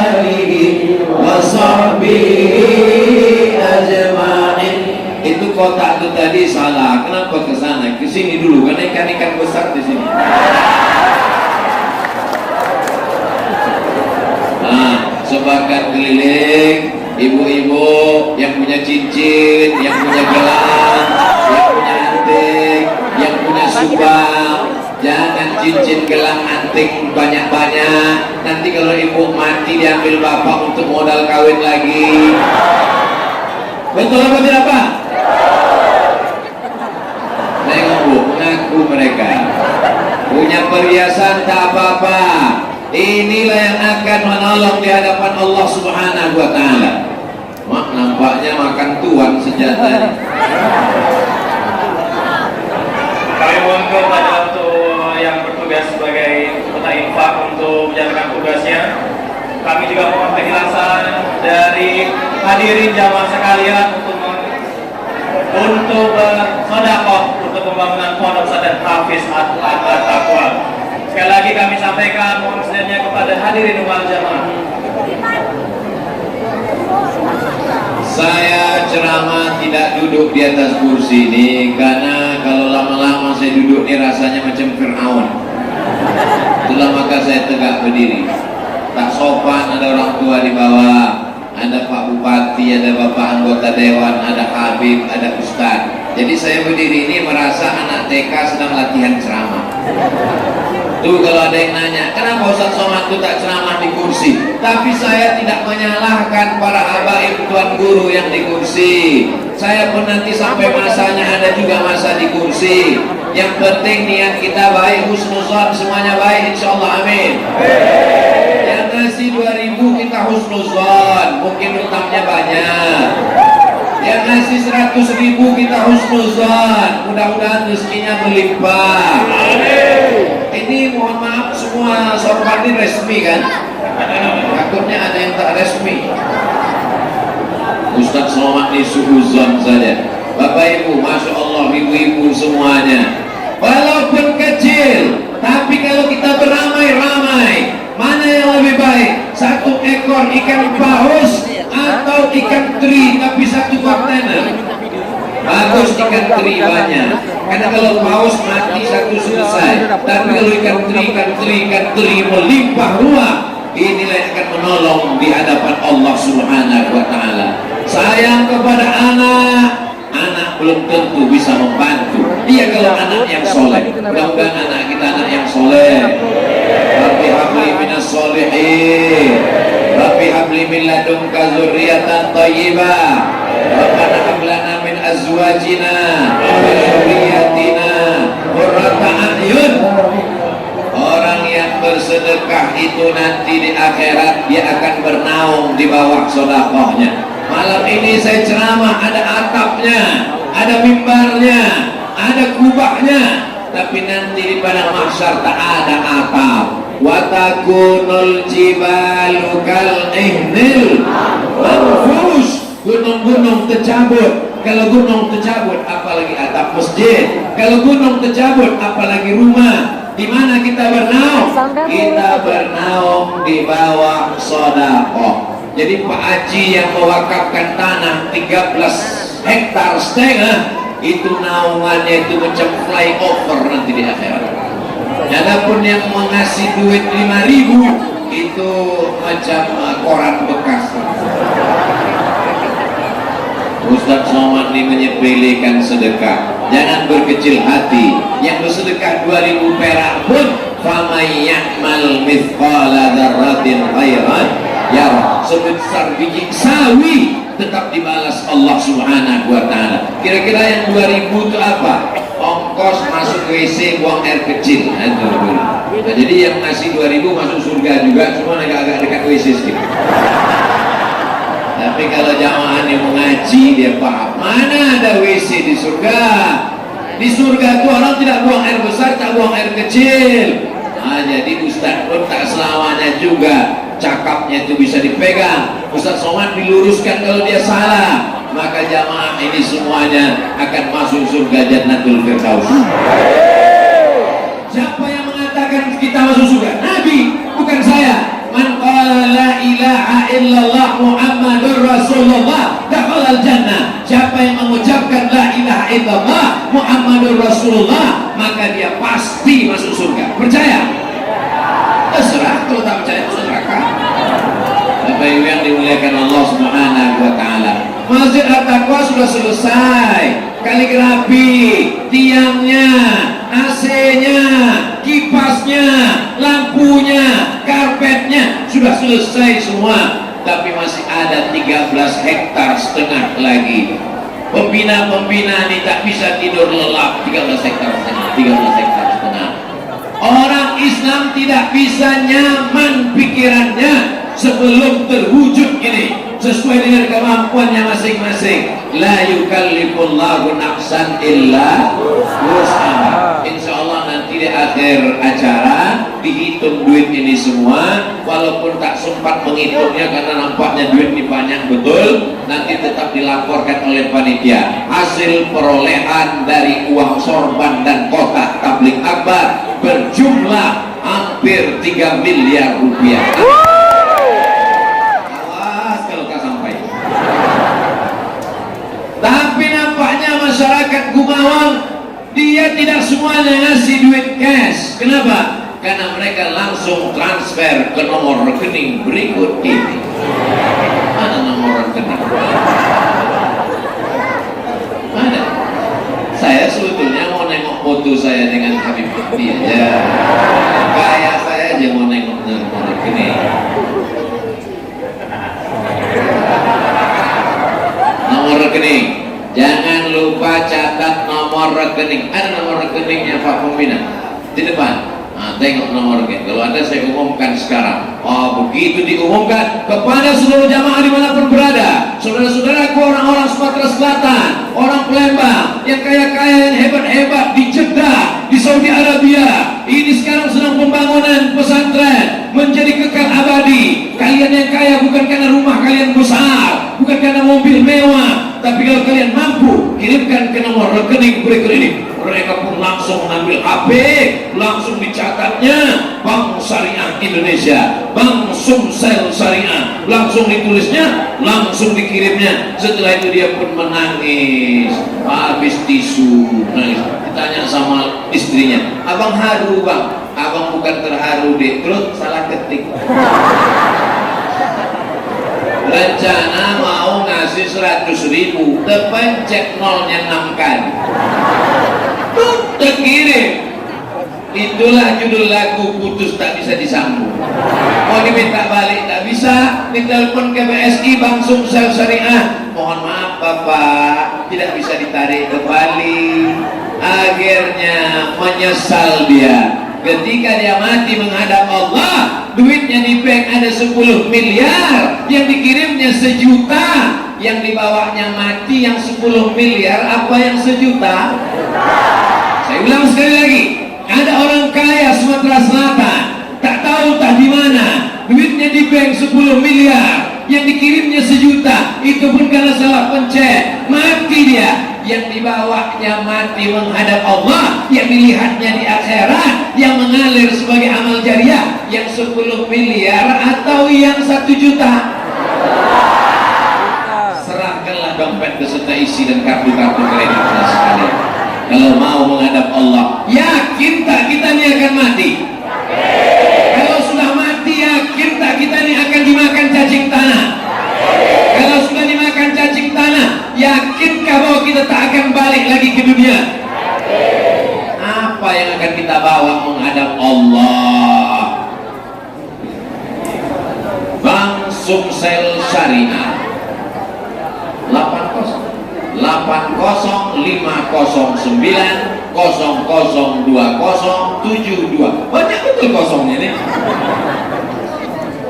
D: alihi wa sahbihi ajma'in. Itu kotak itu tadi salah. Kenapa ke sana? Ke sini dulu karena ikan-ikan besar di sini. Nah, sebakat keliling, ibu-ibu yang punya cincin, yang punya gelang, yang punya anting, yang punya subang, jangan cincin gelang anting banyak-banyak. Nanti kalau ibu mati diambil bapak untuk modal kawin lagi. Betul apa tidak Pak? Tengok Bu, mengaku mereka punya perhiasan tak apa-apa. Inilah yang akan menolong di hadapan Allah Subhanahu wa Ta'ala. Mak, nampaknya makan tuan sejak tadi.
E: Kami mohon kepada untuk yang bertugas sebagai kota infak untuk menjalankan tugasnya. Kami juga mohon keikhlasan dari hadirin jamaah sekalian untuk bersedekah untuk pembangunan pondok pesantren Hafiz At-Taqwa. Sekali lagi kami sampaikan mohon kesediaannya kepada hadirin wal jamaah.
D: Saya ceramah tidak duduk di atas kursi ini karena kalau lama-lama saya duduk ini rasanya macam Fir'aun. Itulah maka saya tegak berdiri. Tak sopan, ada orang tua di bawah, ada Pak Bupati, ada Bapak anggota Dewan, ada Habib, ada Ustadz. Jadi saya berdiri ini merasa anak TK sedang latihan ceramah. Tuh kalau ada yang nanya, kenapa Ustadz Somad itu tak ceramah di kursi? Tapi saya tidak menyalahkan para habaib tuan guru yang di kursi. Saya pun nanti sampai masanya ada juga masa di kursi. Yang penting niat kita baik, husnuzon, semuanya baik, insyaallah, amin. Yang ngasih 2.000 kita husnuzon, mungkin utangnya banyak. Yang ngasih 100.000 kita husnuzon, mudah-mudahan rezekinya berlimpah. Ini mohon maaf semua sorban ini resmi kan? Takutnya ada yang tak resmi. Ustadz Somad ini suhuzon saja. Bapak Ibu, Masya Allah, ibu-ibu semuanya. Walaupun kecil, tapi kalau kita beramai-ramai, mana yang lebih baik? 1 ekor ikan paus atau ikan teri tapi 1 kontainer? bagus ikan teri banyak. Karena kalau paus mati satu selesai, tapi kalau ikan teri melimpah ruah, inilah yang akan menolong di hadapan Allah Subhanahu wa Ta'ala. Sayang kepada anak belum tentu bisa membantu. Dia kalau anak yang soleh, mudah-mudahan anak kita anak yang soleh. Rabbi habli minas solihin, Rabbi habli min ladunka dzurriyyatan thayyibah, Rabbana hab lana min azwajina wa dzurriyyatina qurrata a'yun. Orang yang bersedekah itu nanti di akhirat dia akan bernaung di bawah sedekahnya. Malam ini saya ceramah, ada atapnya, ada mimbarnya, ada kubahnya, tapi nanti di padang mahsyar tak ada atap. Wa takunul jibalu kal ihnil manfush. Gunung-gunung tercabut. Kalau gunung tercabut apalagi atap masjid. Kalau gunung tercabut apalagi rumah. Di mana kita bernaung? Kita bernaung di bawah sedekah. Jadi Pak Haji yang mewakafkan tanah 13 hektar setengah, itu naungannya itu macam flyover nanti di akhirat. Adapun yang mengasih duit 5.000 itu macam koran bekas. Ustaz Somad ini menyepelekan sedekah. Jangan berkecil hati. Yang bersedekah 2.000 perak pun, famay ya'mal mithqala dzarratin khairan yarah. Sebesar biji sawi tetap dibalas Allah Subhanahu wa Ta'ala. Kira-kira yang 2.000 itu apa? Ongkos masuk WC buang air kecil. Nah, jadi yang ngasih 2.000 masuk surga juga, cuma agak-agak dekat WC sedikit. Tapi kalau jamaah yang mengaji, dia paham mana ada WC di surga. Di surga itu orang tidak buang air besar, tak buang air kecil. Nah, jadi Ustaz pun tak selamanya juga cakapnya itu bisa dipegang. Ustaz Somad diluruskan kalau dia salah, maka jamaah ini semuanya akan masuk surga Jannatul Firdaus. Siapa yang mengatakan kita masuk surga? Nabi, bukan saya. Man qala la ilaha illallah Muhammadur Rasulullah dakhalal jannah. Siapa yang mengucapkan la ilaha illallah Muhammadur Rasulullah, maka dia pasti masuk surga. Percaya? Terserah, kalau tak percaya itu neraka. Bapak Ibu yang dimuliakan Allah Subhanahu wa Ta'ala, Masjid At-Taqwa sudah selesai. Kaligrafi, tiangnya, AC-nya, kipasnya, lampunya, karpetnya sudah selesai semua. Tapi masih ada 13 hektar setengah lagi. Pembina-pembina ini tak bisa tidur lelap. 13 hektar setengah. Orang Islam tidak bisa nyaman pikirannya sebelum terwujud ini sesuai dengan kemampuannya masing-masing. La yukallifullahu nafsan illa wus'aha. Insyaallah nanti di akhir acara dihitung duit ini semua, walaupun tak sempat menghitungnya karena nampaknya duit ini banyak betul. Nanti tetap dilaporkan oleh panitia hasil perolehan dari uang sorban dan kotak tabligh akbar berjumlah hampir 3 miliar rupiah. Tapi nampaknya masyarakat Gumawang dia tidak semuanya ngasih duit cash. Kenapa? Karena mereka langsung transfer ke nomor rekening berikut ini. Mana nomor rekening? Mana? Saya sebetulnya mau nengok foto saya dengan Habib Mahdi aja. Kayak saya aja mau nengok nomor rekening. Nomor rekening, jangan lupa catat nomor rekening. Ada nomor rekeningnya Pak Pembina di depan. Nah, tengok nomor rekening. Kalau ada saya umumkan sekarang. Oh, begitu diumumkan kepada seluruh jamaah dimanapun berada, saudara-saudaraku orang-orang Sumatera Selatan, orang Palembang, yang kaya-kaya, yang hebat-hebat di Jeddah, di Saudi Arabia. Ini sekarang sedang pembangunan pesantren menjadi kekal abadi. Kalian yang kaya bukan karena rumah kalian besar, bukan karena mobil mewah, tapi kalau kalian mampu kirimkan ke nomor rekening berikut ini. Mereka pun langsung mengambil HP, langsung dicatatnya Bank Syariah Indonesia, Bank Sumsel Syariah, langsung ditulisnya, langsung dikirimnya. Setelah itu dia pun menangis, habis tisu, nangis. Ditanya sama istrinya, abang haru bang? Abang bukan terharu deh, terus salah ketik. Rencana mau ngasih 100.000, terpencet nolnya 6 kali. Tuh terkirim. Itulah judul lagu Putus Tak Bisa Disambung. Mau diminta balik tak bisa, ditelepon ke BSI Bank Sumsel Syariah, mohon maaf Bapak, tidak bisa ditarik kembali. Akhirnya menyesal dia. Ketika dia mati menghadap Allah, duitnya di bank ada 10 miliar, yang dikirimnya 1 juta, yang dibawanya mati yang 10 miliar, apa yang 1 juta? Saya ulang sekali lagi. Ada orang kaya Sumatera Selatan, tak tahu tak di mana, duitnya di bank 10 miliar, yang dikirimnya 1 juta, itu pun karena salah pencet, mati dia. Yang dibawanya mati menghadap Allah, yang dilihatnya di akhirat, yang mengalir sebagai amal jariah, yang 10 miliar atau yang 1 juta. Serahkanlah dompet beserta isi dan kartu-kartu kredit sekalian. Kalau mau menghadap Allah, yakin tak kita ini akan mati? Kalau sudah mati, yakin tak kita ini akan dimakan cacing tanah? Kalau sudah dimakan cacing tanah, yakinkah bahwa kita tak akan balik lagi ke dunia? Apa yang akan kita bawa menghadap Allah? Bank Sumsel Syariah 80 banyak betul kosongnya nih.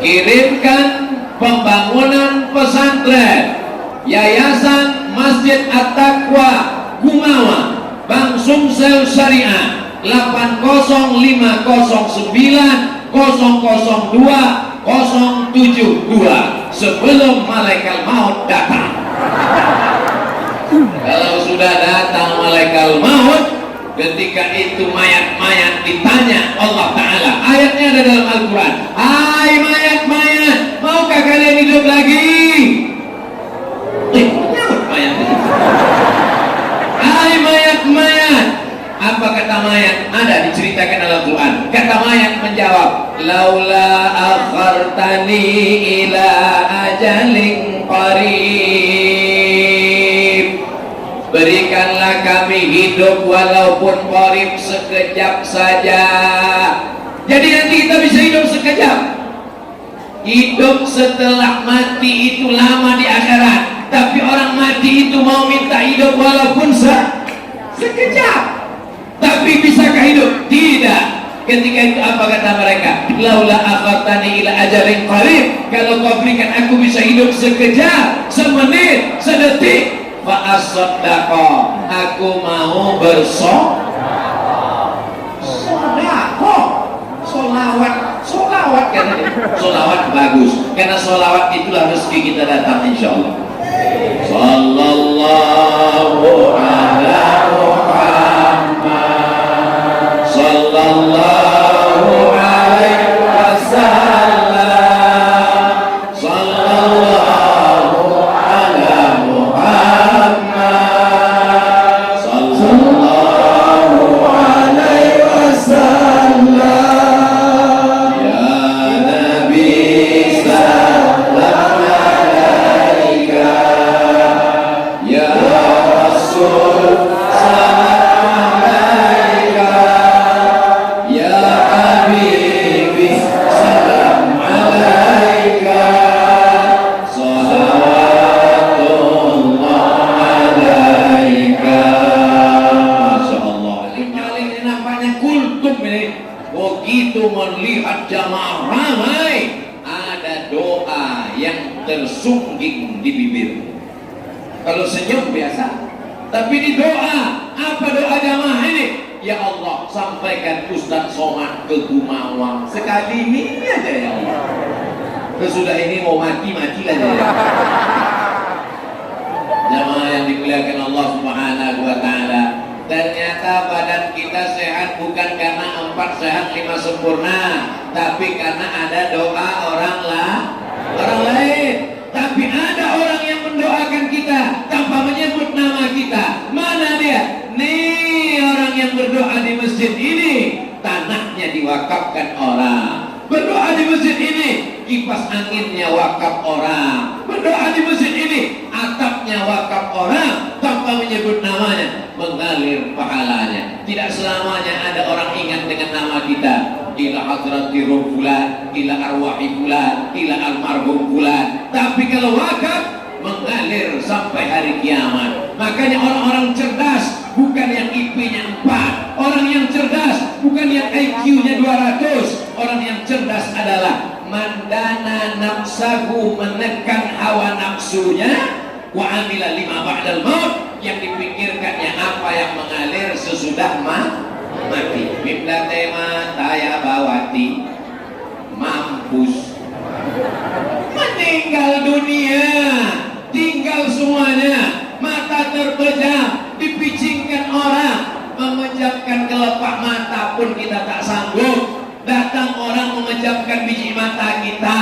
D: Kirimkan pembangunan pesantren Yayasan Masjid At-Taqwa Gumawa, Bank Sumsel Syariah 8050020072 sebelum malaikat maut datang. Kalau sudah datang malaikat maut, ketika itu mayat-mayat ditanya Allah Ta'ala, ayatnya ada dalam Al-Quran, hai mayat-mayat, maukah kalian hidup lagi? Mayat itu. Hai mayat-mayat, apa kata mayat? Ada diceritakan dalam Quran. Kata mayat menjawab, laula akhartani ila ajalin qarib, berikanlah kami hidup walaupun qarib, sekejap saja. Jadi nanti kita bisa hidup sekejap. Hidup setelah mati itu lama di akhirat. Tapi orang mati itu mau minta hidup walaupun sekejap. Tapi bisakah hidup? Tidak. Ketika itu apa kata mereka? Laula akhartani ila ajalin qarib, kalau kau berikan aku bisa hidup sekejap, semenit, sedetik, fa asaddaqa, aku mau solawat kan? Solawat bagus, karena solawat itulah rezeki kita datang insyaallah. Sallallahu ala Muhammad, sallallahu alaihi wasallam, sallallahu ala Muhammad, sallallahu alaihi wasallam. Ya Nabi sallallahu alaika, ya Rasul salam alaika, ya Habibi salam alaika, salawatullah alaika. Masya Allah, paling nampaknya kultum ini. Begitu melihat jamaah ramai, ada doa yang tersungging di bibir. Kalau senyum biasa, tapi di doa, apa doa jamaah ini? Ya Allah, sampaikan Ustaz Somad ke Gumawa sekali ini aja ya Allah. Sesudah ini mau mati-mati aja ya. Jamaah yang dimuliakan Allah Subhanahu wa Ta'ala, ternyata badan kita sehat bukan karena 4 sehat 5 sempurna, tapi karena ada doa orang lain. anginnya wakaf orang, berdoa di masjid ini atapnya wakaf orang, tanpa menyebut namanya mengalir pahalanya. Tidak selamanya ada orang ingat dengan nama kita. Ila hadrati ruh fulan, ila arwahi fulan, ila almarhum fulan. Tapi kalau wakaf mengalir sampai hari kiamat. Makanya orang-orang cerdas bukan yang IP-nya 4, orang yang cerdas bukan yang IQ-nya 200. Orang yang cerdas adalah mandana nafsahu, menekan hawa nafsunya, wa amila lima ba'dal maut, yang dipikirkannya apa yang mengalir sesudah mati. Bibla tema taya bawati mampus, meninggal dunia, tinggal semuanya, mata terpejam, dipicingkan orang, memejamkan kelopak mata pun kita tak sanggup. Datang orang memejamkan biji mata kita.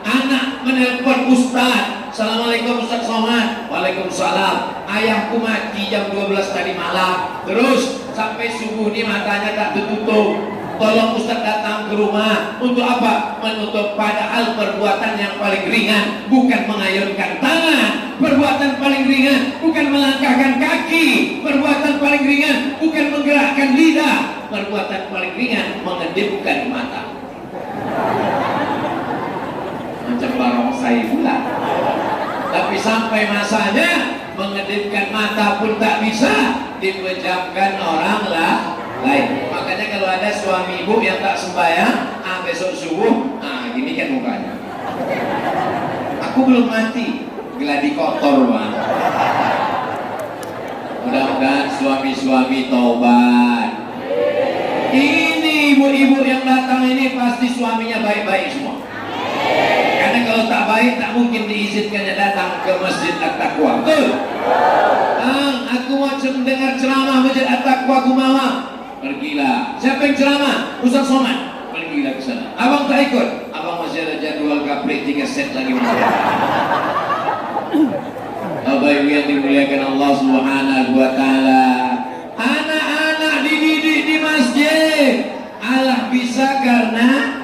D: Anak menelpon Ustaz, Assalamualaikum Ustaz Somad. Waalaikumsalam. Ayahku mati jam 12 tadi malam. Terus sampai subuh ini matanya tak tertutup. Tolong Ustaz datang ke rumah. Untuk apa? Menutup. Padahal perbuatan yang paling ringan bukan mengayunkan tangan. Perbuatan paling ringan bukan melangkahkan kaki. Perbuatan paling ringan bukan menggerakkan lidah. Perbuatan paling ringan mengedipkan mata. Macam barongsai pula. Tapi sampai masanya mengedipkan mata pun tak bisa, dipejamkan orang lain. Makanya kalau ada suami ibu yang tak sembahyang, besok subuh, gini kan mukanya. Aku belum mati, geladi kotor bang. Mudah-mudahan suami-suami taubat. Ini ibu-ibu yang datang ini pasti suaminya baik-baik semua. Karena kalau tak baik tak mungkin diizinkannya datang ke Masjid At-Taqwa. Betul? Aku mau dengar ceramah Masjid At-Taqwa Gumawa. Pergilah. Siapa yang ceramah? Ustaz Somad. Pergilah ke sana. Abang tak ikut. Abang masih ada jadwal gaprik 3 set lagi. Bapak Ibu yang dimuliakan Allah Subhanahu wa taala. Anak-anak dididik di masjid. Allah bisa karena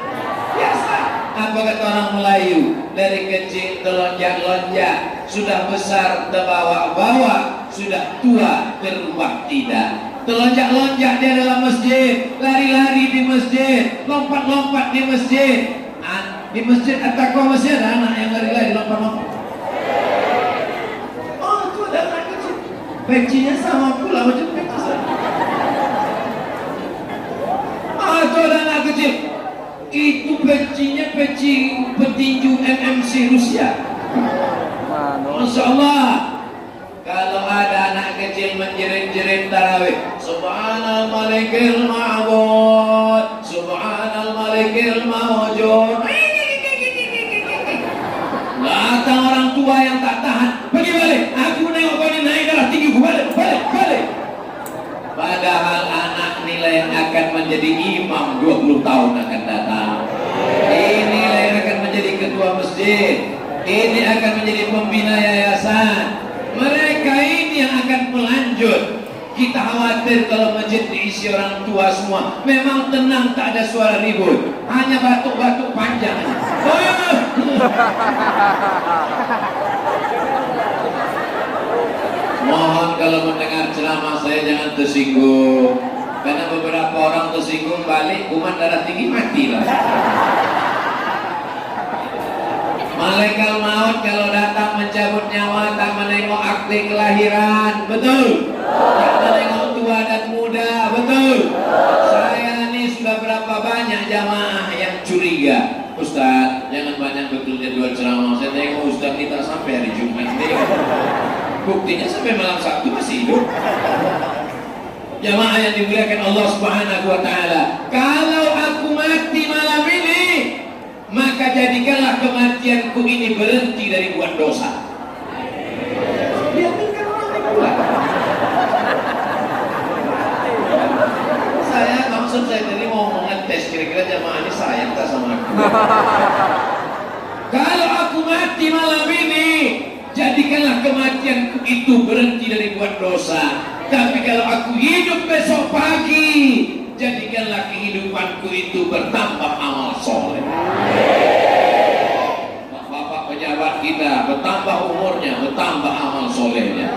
D: biasa. Apa kata orang Melayu? Dari kecil telonjak-lonjak, sudah besar terbawa-bawa, sudah tua berubah tidak. Telonjak-lonjak di dalam masjid, lari-lari di masjid, lompat-lompat di masjid. Di Masjid At-Taqwa masih ada anak yang lari-lari lompat-lompat. Oh, itu ada anak kecil. Pecinya sama pula macam peci saya. Itu ada anak kecil. Itu pecinya peci petinju MMC Rusia. Masya Allah. Kalau ada anak kecil menjerit-jerit tarawih, Subhanal Malikil Ma'bud, Subhanal Malikil Mawjud. Datang orang tua yang tak tahan, pergi balik. Aku nengok kau ni naik darah tinggi, balik. Padahal anak nilai yang akan menjadi imam 20 tahun akan datang. Inilah yang akan menjadi ketua masjid. Ini akan menjadi pembina yayasan. Mereka ini yang akan melanjut. Kita khawatir kalau masjid diisi orang tua semua. Memang tenang, tak ada suara ribut, hanya batuk-batuk panjang. Mohon kalau mendengar ceramah saya jangan tersinggung. Karena beberapa orang tersinggung balik kuman darah tinggi mati lah. Malaikat maut kalau datang mencabut nyawa tak menengok akte kelahiran, betul? Tak menengok tua dan muda, betul? Saya ini sudah berapa banyak jamaah yang curiga. Ustaz, jangan banyak betul jadwal ceramah. Saya tengok Ustaz kita sampai hari Jumat nih. Buktinya sampai malam Sabtu masih hidup. Jamaah yang dimuliakan Allah Subhanahu wa taala. Kalau aku mati malam ini, maka jadikanlah kematianku ini berhenti dari buat dosa. Biarkan orang pula. Maksud saya tadi mau mengetes kira-kira jamaah ini sayang tak sama aku. Kalau aku mati malam ini, jadikanlah kematianku itu berhenti dari buat dosa. Tapi kalau aku hidup besok pagi, jadikanlah kehidupanku itu bertambah amal soleh. tahunnya bertambah amal solehnya.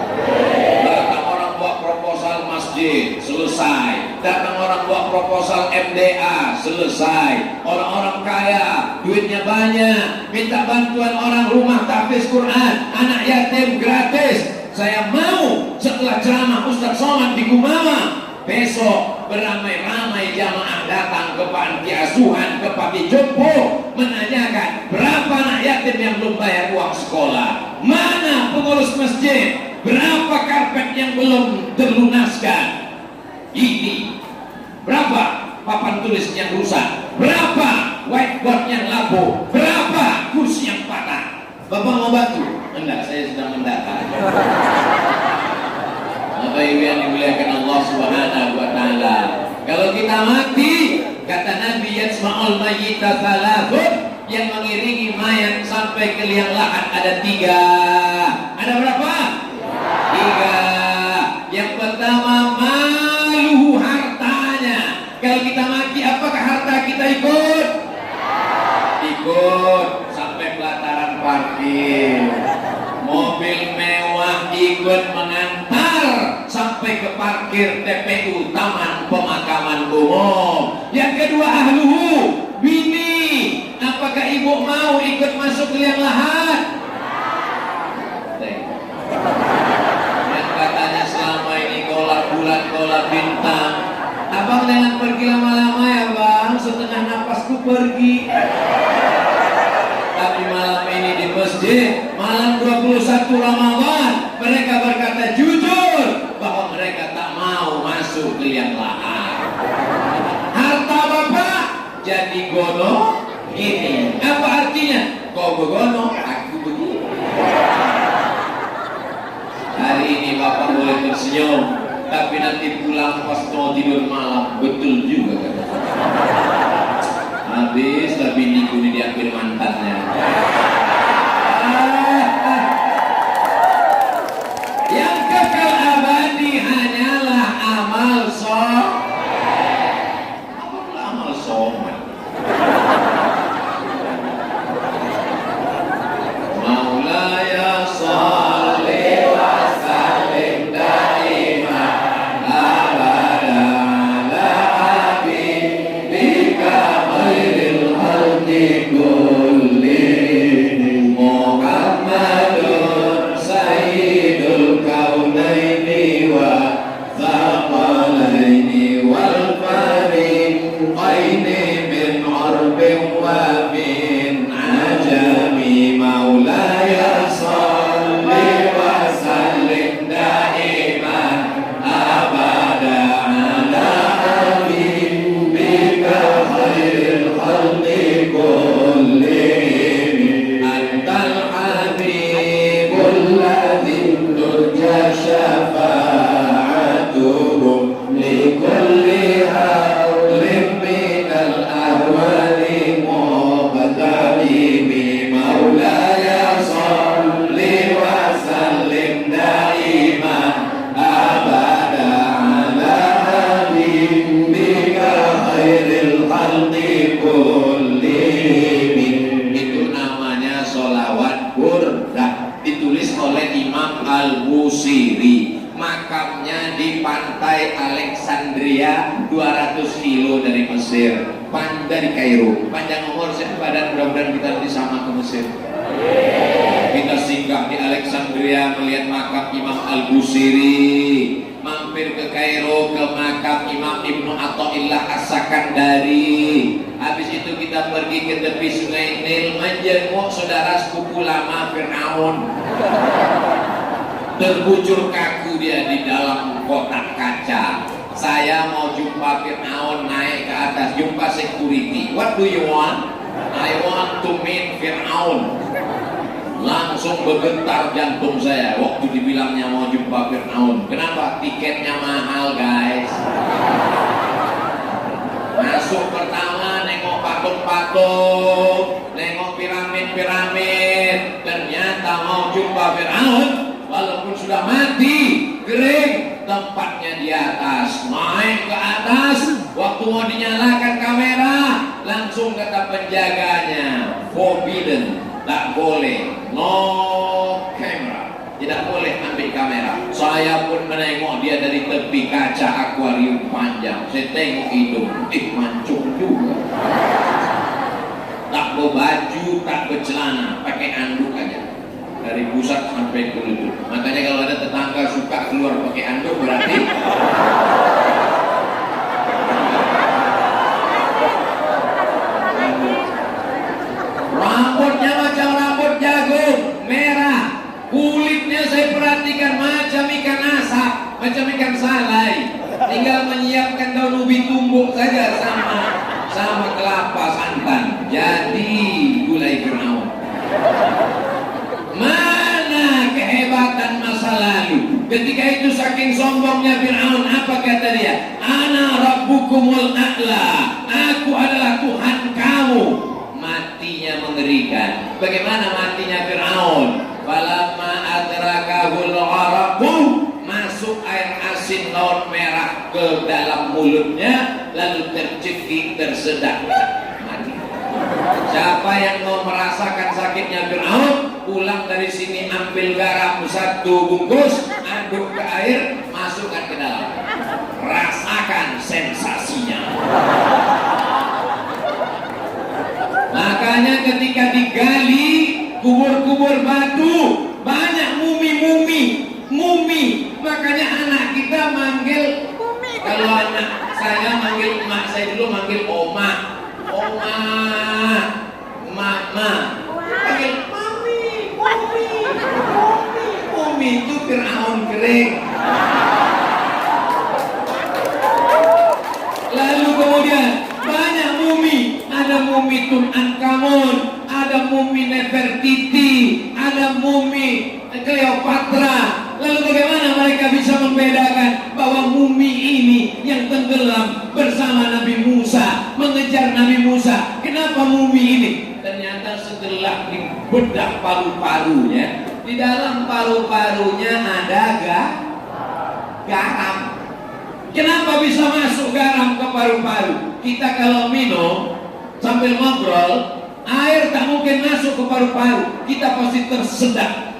D: Datang orang buat proposal masjid, selesai. Datang orang buat proposal MDA, selesai. Orang-orang kaya, duitnya banyak, minta bantuan orang rumah tahfiz Quran, anak yatim gratis. Saya mau setelah ceramah Ustaz Somad di Gumawa, besok beramai-ramai jamaah datang ke panti asuhan, ke panti jompo, menanyakan berapa anak yatim yang belum bayar uang sekolah, mana pengurus masjid, berapa karpet yang belum terlunaskan, ini berapa papan tulis yang rusak, berapa whiteboard yang labuh, berapa kursi yang patah. Bapak mau bantu? Enggak, saya sedang mendata. Bapak Ibu yang dimuliakan Allah Subhanahu wa taala. Kalau kita mati, kata Nabi yasma'ul mayyita thalathun, yang mengiringi mayat sampai ke liang lahat ada 3. Ada berapa? 3. Yang pertama maluhu, hartanya. Kalau kita mati, apakah harta kita ikut? Ikut sampai pelataran parkir. Mobil mewah ikut mengantar sampai ke parkir TPU Taman Pemakaman Umum. Yang kedua ahluhu, bini. Apakah ibu mau ikut masuk ke liang lahat? Yang katanya selama ini kolak bulan, kolak bintang. Abang jangan pergi lama-lama ya bang, setengah napasku pergi. Tapi malam ini di masjid, malam 21 Ramadan, mereka berkata jujur bahwa mereka tak mau masuk ke liang lahat. Harta bapak jadi gono ini. Apa artinya? Kau begono, aku begini. Hari ini bapak boleh tersenyum, tapi nanti pulang pas mau tidur malam, betul juga kan? Habis tapi niku ini diambil mantannya. Yang kekal abadi hanyalah amal soleh. Apalah amal soleh? Maulaya sholli wa sallim daima abada ala habibika khairil khalqi kullihim Muhammadun sayyidul kaunaini wa thaqalaini wal fariqaini min arbin wa min ajami maulaya sholli wa sallim daiman abada ala habibika khairil khalqi kullihim antal habibul ladzi turja syafa'atuhu li kulli hawlin minal ahwali muqtaribi maulaya sholli wa sallim daiman abada ala habibika khairil khalqi kullihim. Itu namanya sholawat burdah, ditulis oleh Imam Al-Busiri. Makamnya di pantai Alexandria, 200 kilo dari Mesir, dari Kairo. Panjang umur saya badan, mudah-mudahan kita nanti sama ke Mesir. Kita singgah di Alexandria melihat makam Imam Al-Busiri, mampir ke Kairo ke makam Imam Ibnu Athaillah As-Sakandari. Habis itu kita pergi ke tepi sungai Nil menjenguk saudara sepupu lama Fir'aun. Terbujur kaku dia di dalam kotak kaca. Saya mau jumpa Fir'aun, naik ke atas, jumpa security. What do you want? I want to meet Fir'aun. Langsung bergetar jantung saya waktu dibilangnya mau jumpa Fir'aun. Kenapa? Tiketnya mahal guys. Masuk pertama nengok patung-patung, nengok piramid-piramid. Ternyata mau jumpa Fir'aun, walaupun sudah mati, kering, tempatnya di atas. Naik ke atas, waktu mau dinyalakan kamera, langsung kata penjaganya, forbidden, tak boleh, no camera. tidak boleh ambil kamera. Saya pun menengok dia dari tepi kaca akuarium panjang. Saya tengok hidung, mancung juga. Tak berbaju, tak bercelana, pakai anduk aja. Dari pusat sampai ke lutut. Makanya kalau ada tetangga suka keluar pakai anduk, berarti rambutnya macam rambut jagung, merah. Kulitnya saya perhatikan macam ikan asap, macam ikan salai. Tinggal menyiapkan daun ubi tumbuk saja sama kelapa santan. Jadi gulai Fir'aun. Mana kehebatan masa lalu? Ketika itu saking sombongnya Fir'aun, apa kata dia? Ana rabbukumul a'la. Aku adalah Tuhan kamu. Matinya mengerikan. Bagaimana matinya Fir'aun? Falamma adrakahul gharaqu, masuk air asin laut merah ke dalam mulutnya, lalu tercekik, tersedak, mati. Siapa yang mau merasakan sakitnya Fir'aun, pulang dari sini ambil garam 1 bungkus, aduk ke air, masukkan ke dalam, rasakan sensasinya. Makanya ketika digali kubur-kubur batu, banyak mumi. Makanya anak kita manggil, kalau anak saya manggil emak saya dulu manggil oma, mama, panggil mumi itu Fir'aun kering. Lalu kemudian banyak mumi, ada mumi Tutankhamun, ada mumi Nefertiti, ada mumi Cleopatra. Lalu bagaimana mereka bisa membedakan bahwa mumi ini yang tenggelam bersama Nabi Musa, mengejar Nabi Musa? Kenapa mumi ini? Ternyata setelah dibedah paru-parunya, di dalam paru-parunya ada garam. Kenapa bisa masuk garam ke paru-paru? Kita kalau minum sambil ngobrol, air tak mungkin masuk ke paru-paru. Kita pasti tersedak.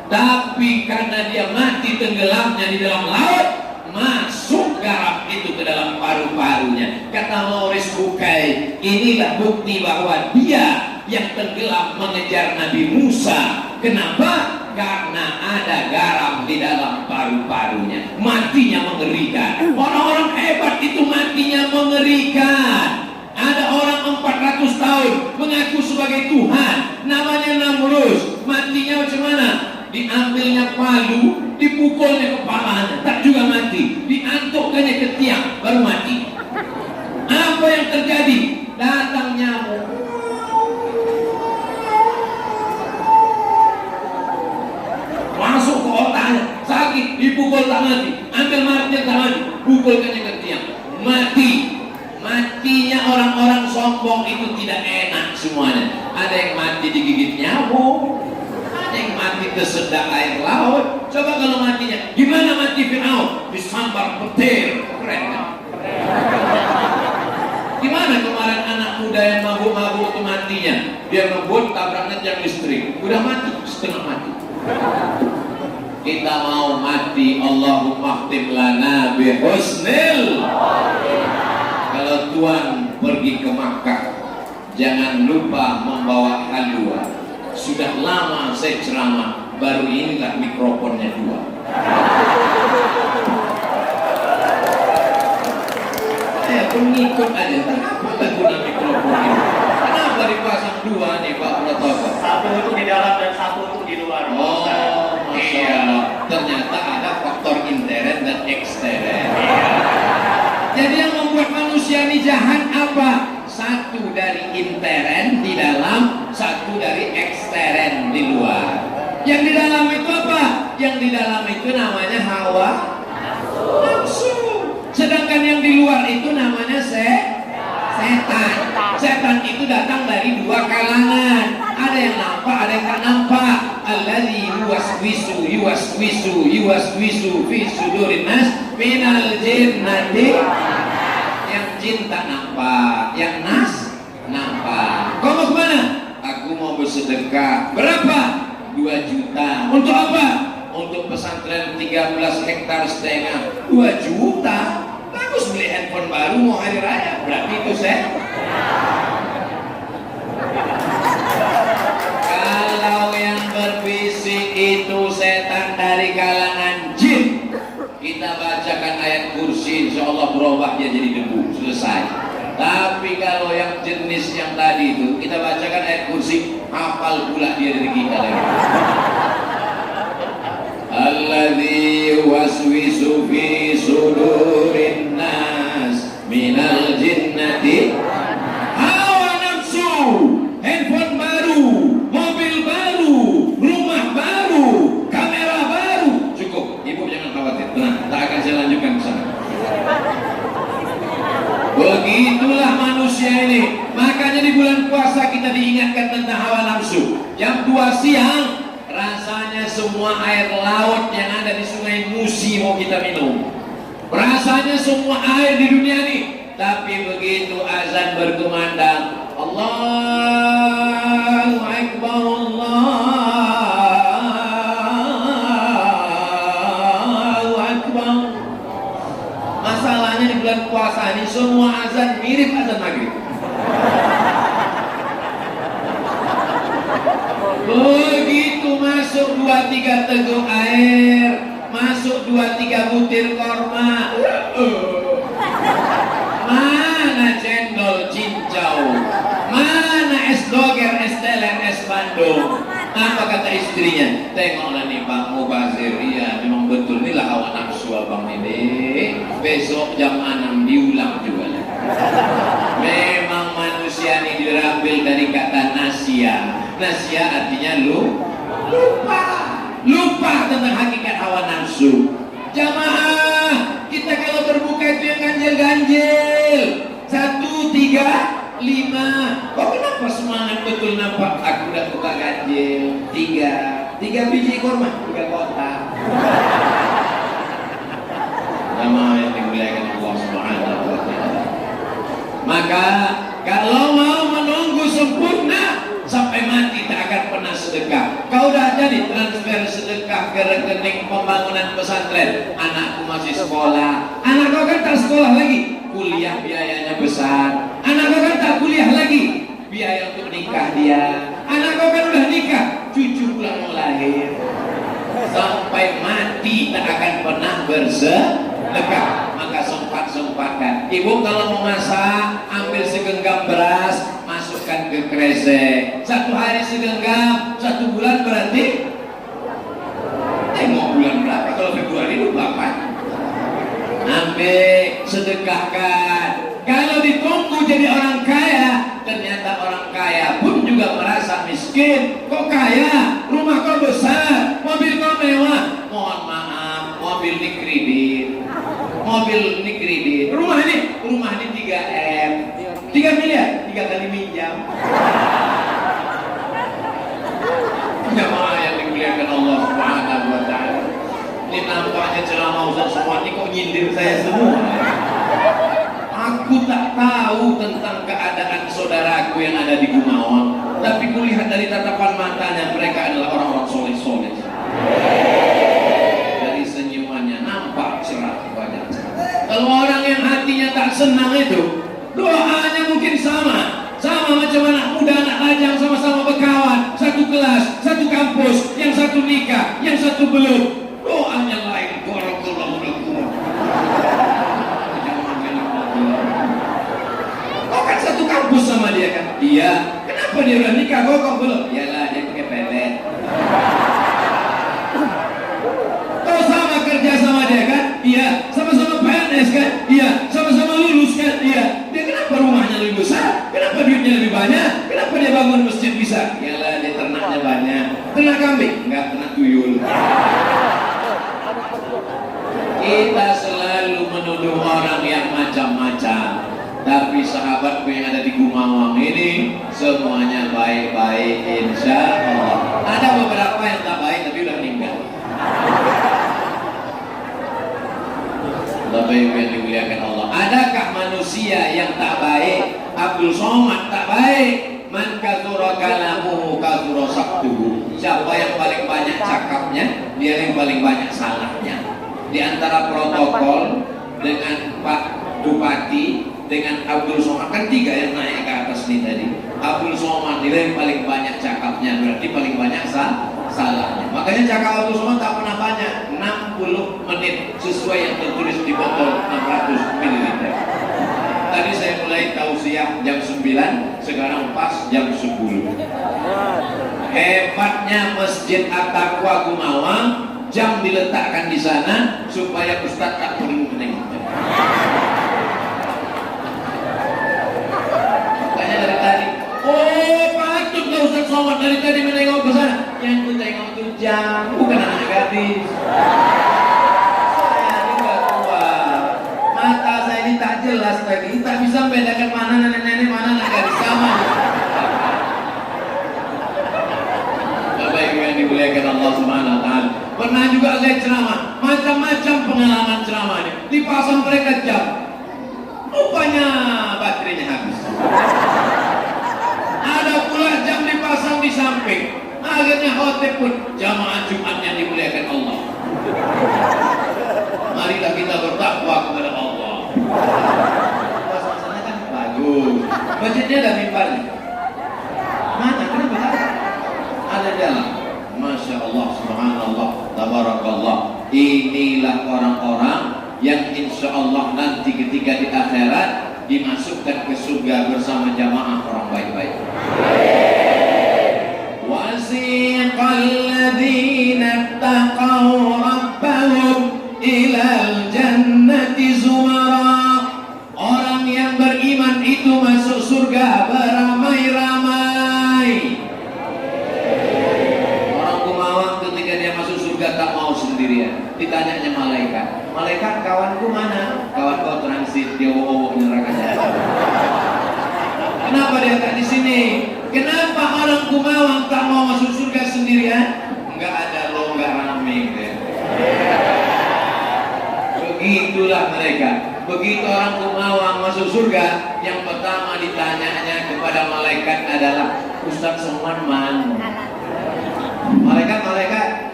D: Tapi karena dia mati tenggelamnya di dalam laut, masuk garam itu ke dalam paru-parunya. Kata Maurice Bucaille, inilah bukti bahwa dia yang tenggelam mengejar Nabi Musa. Kenapa? Karena ada garam di dalam paru-parunya. Matinya mengerikan. Orang-orang hebat itu matinya mengerikan. Ada orang 400 tahun mengaku sebagai Tuhan, namanya Namrus. Matinya macam mana? Diambilnya palu, dipukulnya kepalanya, tak juga mati. Diantukkannya ke tiang, baru mati. Apa yang terjadi? Datang nyamuk, masuk ke otaknya, sakit, dipukul tak mati, ambil martir tak mati, pukulkannya ke tiang, mati. Matinya orang-orang sombong itu tidak enak semuanya. Ada yang mati digigit nyamuk, ada yang mati tersedak air laut. Coba kalau matinya, gimana mati Fir'aun? Disambar petir, keren kan? Gimana kemarin anak muda yang mabuk-mabuk itu matinya? Dia ngebut tabraknya tiang listrik, udah mati, setengah mati. Kita mau mati, Allahumma khtim lana bihusnil. Kalau Tuhan pergi ke Makkah, jangan lupa membawa halwa. Sudah lama saya ceramah, baru inilah mikrofonnya 2. Saya pun ngikut aja, kenapa gak guna mikrofon ini? Kenapa dipasang 2 nih Pak Protokol?
E: Satu itu di dalam dan satu itu di luar.
D: Oh, Masya Allah. Ternyata ada faktor intern dan ekstern. Jadi yang membuat manusia ini jahat apa? Satu dari intern di dalam, satu dari ekstern di luar. Yang di dalam itu apa? Yang di dalam itu namanya hawa nafsu. Sedangkan yang di luar itu namanya setan. Setan itu datang dari 2 kalangan. Ada yang nampak, ada yang tak nampak. Alladzi yuwaswisu fi sudurin nas minal jinnati. Yang jin tak nampak, yang nas nampak. Kau mau kemana? Aku mau bersedekah. Berapa? 2 juta. Untuk apa? Untuk pesantren 13 hektar setengah, 2 juta. Bagus beli handphone baru mau hari raya, berarti itu saya. Kalau yang berbisik itu setan dari kalangan jin, kita bacakan ayat kursi, insya Allah berubah dia jadi debu, selesai. Tapi kalau yang jenis yang tadi itu, kita bacakan ayat kursi, hafal pula dia dari kita lagi. Alladzi waswisu fi sudurin nas minal jinnati. Hawa nafsu, handphone baru, mobil baru, rumah baru, kamera baru. Cukup, ibu jangan khawatir, tenang, tak akan saya lanjutkan ke sana. Begitulah manusia ini. Makanya di bulan puasa kita diingatkan tentang hawa nafsu. Yang 2 siang, rasanya semua air laut yang ada di Sungai Musi mau kita minum. Rasanya semua air di dunia ini. Tapi begitu azan berkumandang, Allahu Akbar, Allahu Akbar. Masalahnya di bulan puasa ini semua azan mirip azan maghrib. Begitu masuk 2-3 teguk air, masuk 2-3 butir korma, mana cendol cincau, mana es doger, es teler, es bandung. Apa kata istrinya? Tengoklah nih Bang Mubazir, iya memang betul inilah hawa nafsu abang ini. Besok jam 6 diulang juga lah. Memang manusia ini diambil dari kata nasia. Nasia artinya lupa tentang hakikat hawa nafsu. Jamaah, kita kalau berbuka itu yang ganjil-ganjil 1, 3, 5. Kok kenapa semangat betul nampak? Aku udah buka ganjil 3 biji kurma, 3 kotak. Jamaah yang dimuliakan Allah Subhanahu wa ta'ala. Maka kalau mau menunggu sempurna sampai mati tak akan pernah sedekah. Kau dah jadi transfer sedekah ke rekening pembangunan pesantren. Anakku masih sekolah. Anak kau kan tak sekolah lagi, kuliah biayanya besar. Anak kau kan tak kuliah lagi, biaya untuk nikah dia. Anak kau kan udah nikah, cucu pula mau lahir. Sampai mati tak akan pernah bersedekah. Maka sempat-sempatkan. Ibu kalau mau masak, ambil segenggam beras, masukkan ke kresek. 1 hari segenggam, 1 bulan berarti tengok bulan berapa. Kalau Februari lupa kan? Ambil, sedekahkan. Kalau ditunggu jadi orang kaya, ternyata orang kaya pun juga merasa miskin. Kok kaya? Rumah kau besar, mobil kau mewah. Mohon maaf, mobil dikredit. Rumah ini 3M, 3 miliar, 3 kali minjam. Jamaah yang dimuliakan Allah Subhanahu wa ta'ala. Ini nampaknya ceramah Ustaz semua ini kok nyindir saya semua. Aku tak tahu tentang keadaan saudaraku yang ada di Gumawang, tapi kulihat dari tatapan matanya mereka adalah orang-orang soleh-soleh. Dari senyumannya nampak cerah banyak. Kalau orang yang hatinya tak senang itu, doanya mungkin sama macam anak muda, anak lajang, sama-sama berkawan, satu kelas, satu kampus, yang satu nikah, yang satu belum. Doanya lain. Kau kan satu kampus sama dia kan? Iya. Kenapa dia udah nikah, kok belum? Iyalah, dia pakai pelet. Kau sama kerja sama dia kan? Iya. Sama-sama PNS kan? Iya. Sama-sama lulus kan? Iya. Dia kenapa rumahnya lebih besar? Kenapa duitnya lebih banyak? Kenapa dia bangun masjid bisa? Iyalah, dia ternaknya banyak. Ternak kambing? Enggak, ternak tuyul. Kita selalu menuduh orang yang macam-macam. Tapi sahabatku yang ada di Gumawang ini semuanya baik-baik insya Allah. Ada beberapa yang tak baik tapi udah meninggal. Bapak Ibu yang dimuliakan Allah. Adakah manusia yang tak baik? Abdul Somad tak baik. Man kathura kalamuhu kathura wasaktuhu. Siapa yang paling banyak cakapnya, dia yang paling banyak salahnya. Di antara protokol dengan Pak Bupati dengan Abdul Somad, kan 3 yang naik ke atas nih tadi. Abdul Somad dia yang paling banyak cakapnya, berarti paling banyak salahnya. Makanya cakap Abdul Somad tak pernah banyak, 60 menit sesuai yang tertulis di botol 600 ml. Tadi saya mulai tausiah jam 9, sekarang pas jam 10. Hebatnya Masjid At-Taqwa Gumawang, jam diletakkan di sana supaya Ustaz tak perlu menengok. Makanya dari tadi, oh patutlah Ustaz Somad dari tadi menengok ke sana. Yang ku tengok itu jam, bukan anak gadis. Saya ini gak tua, mata saya ini tak jelas tadi, tak bisa membedakan mana nenek-nenek, mana anak gadis. Sama. Bapak Ibu yang dimuliakan Allah Subhanahu wa Ta'ala, pernah juga saya ceramah, macam-macam pengalaman ceramahnya. Dipasang mereka jam, rupanya baterainya habis. Ada pula jam dipasang di samping, akhirnya khotib pun jamaah Jumat yang dimuliakan Allah. Marilah kita bertakwa kepada Allah. Suasana kan bagus, masjidnya ada mimbarnya. Mana? Kenapa tak ada? Ada dalam. Masya Allah, subhanallah, tabarakallah. Inilah orang-orang yang insya Allah nanti ketika di akhirat dimasukkan ke surga bersama jamaah orang baik-baik. Wasiqal ladzina taqaw rabbahum ilal jannati zumara. Orang yang beriman itu masuk surga beramai-ramai. Orang Gumawang ketika dia masuk surga tak mau sendirian. Ditanyanya malaikat, malaikat kawanku mana? Kawan kau transit, dia neraka jahat. Kenapa dia tak di sini? Kenapa orang Gumawang tak mau masuk surga sendirian? Enggak ada lo, enggak rame. Begitulah mereka. Begitu orang Gumawang masuk surga, yang pertama ditanyanya kepada malaikat adalah, Ustaz Somad mana? Malaikat,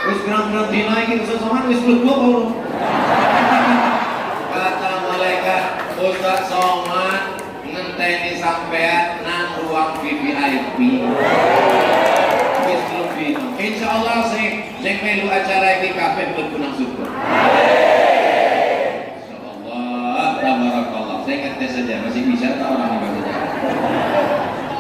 D: wis pirang-pirang dina iki Ustaz Somad wis mlebu apa urung? Kata malaikat, Ustaz Somad ngenteni sampean nang ruang VIP. Wis mlebu. Insyaallah sing melu acara iki kabeh mlebu nang surga. Tabarakallah. Saya kata saja, masih bisa tak orang yang baca.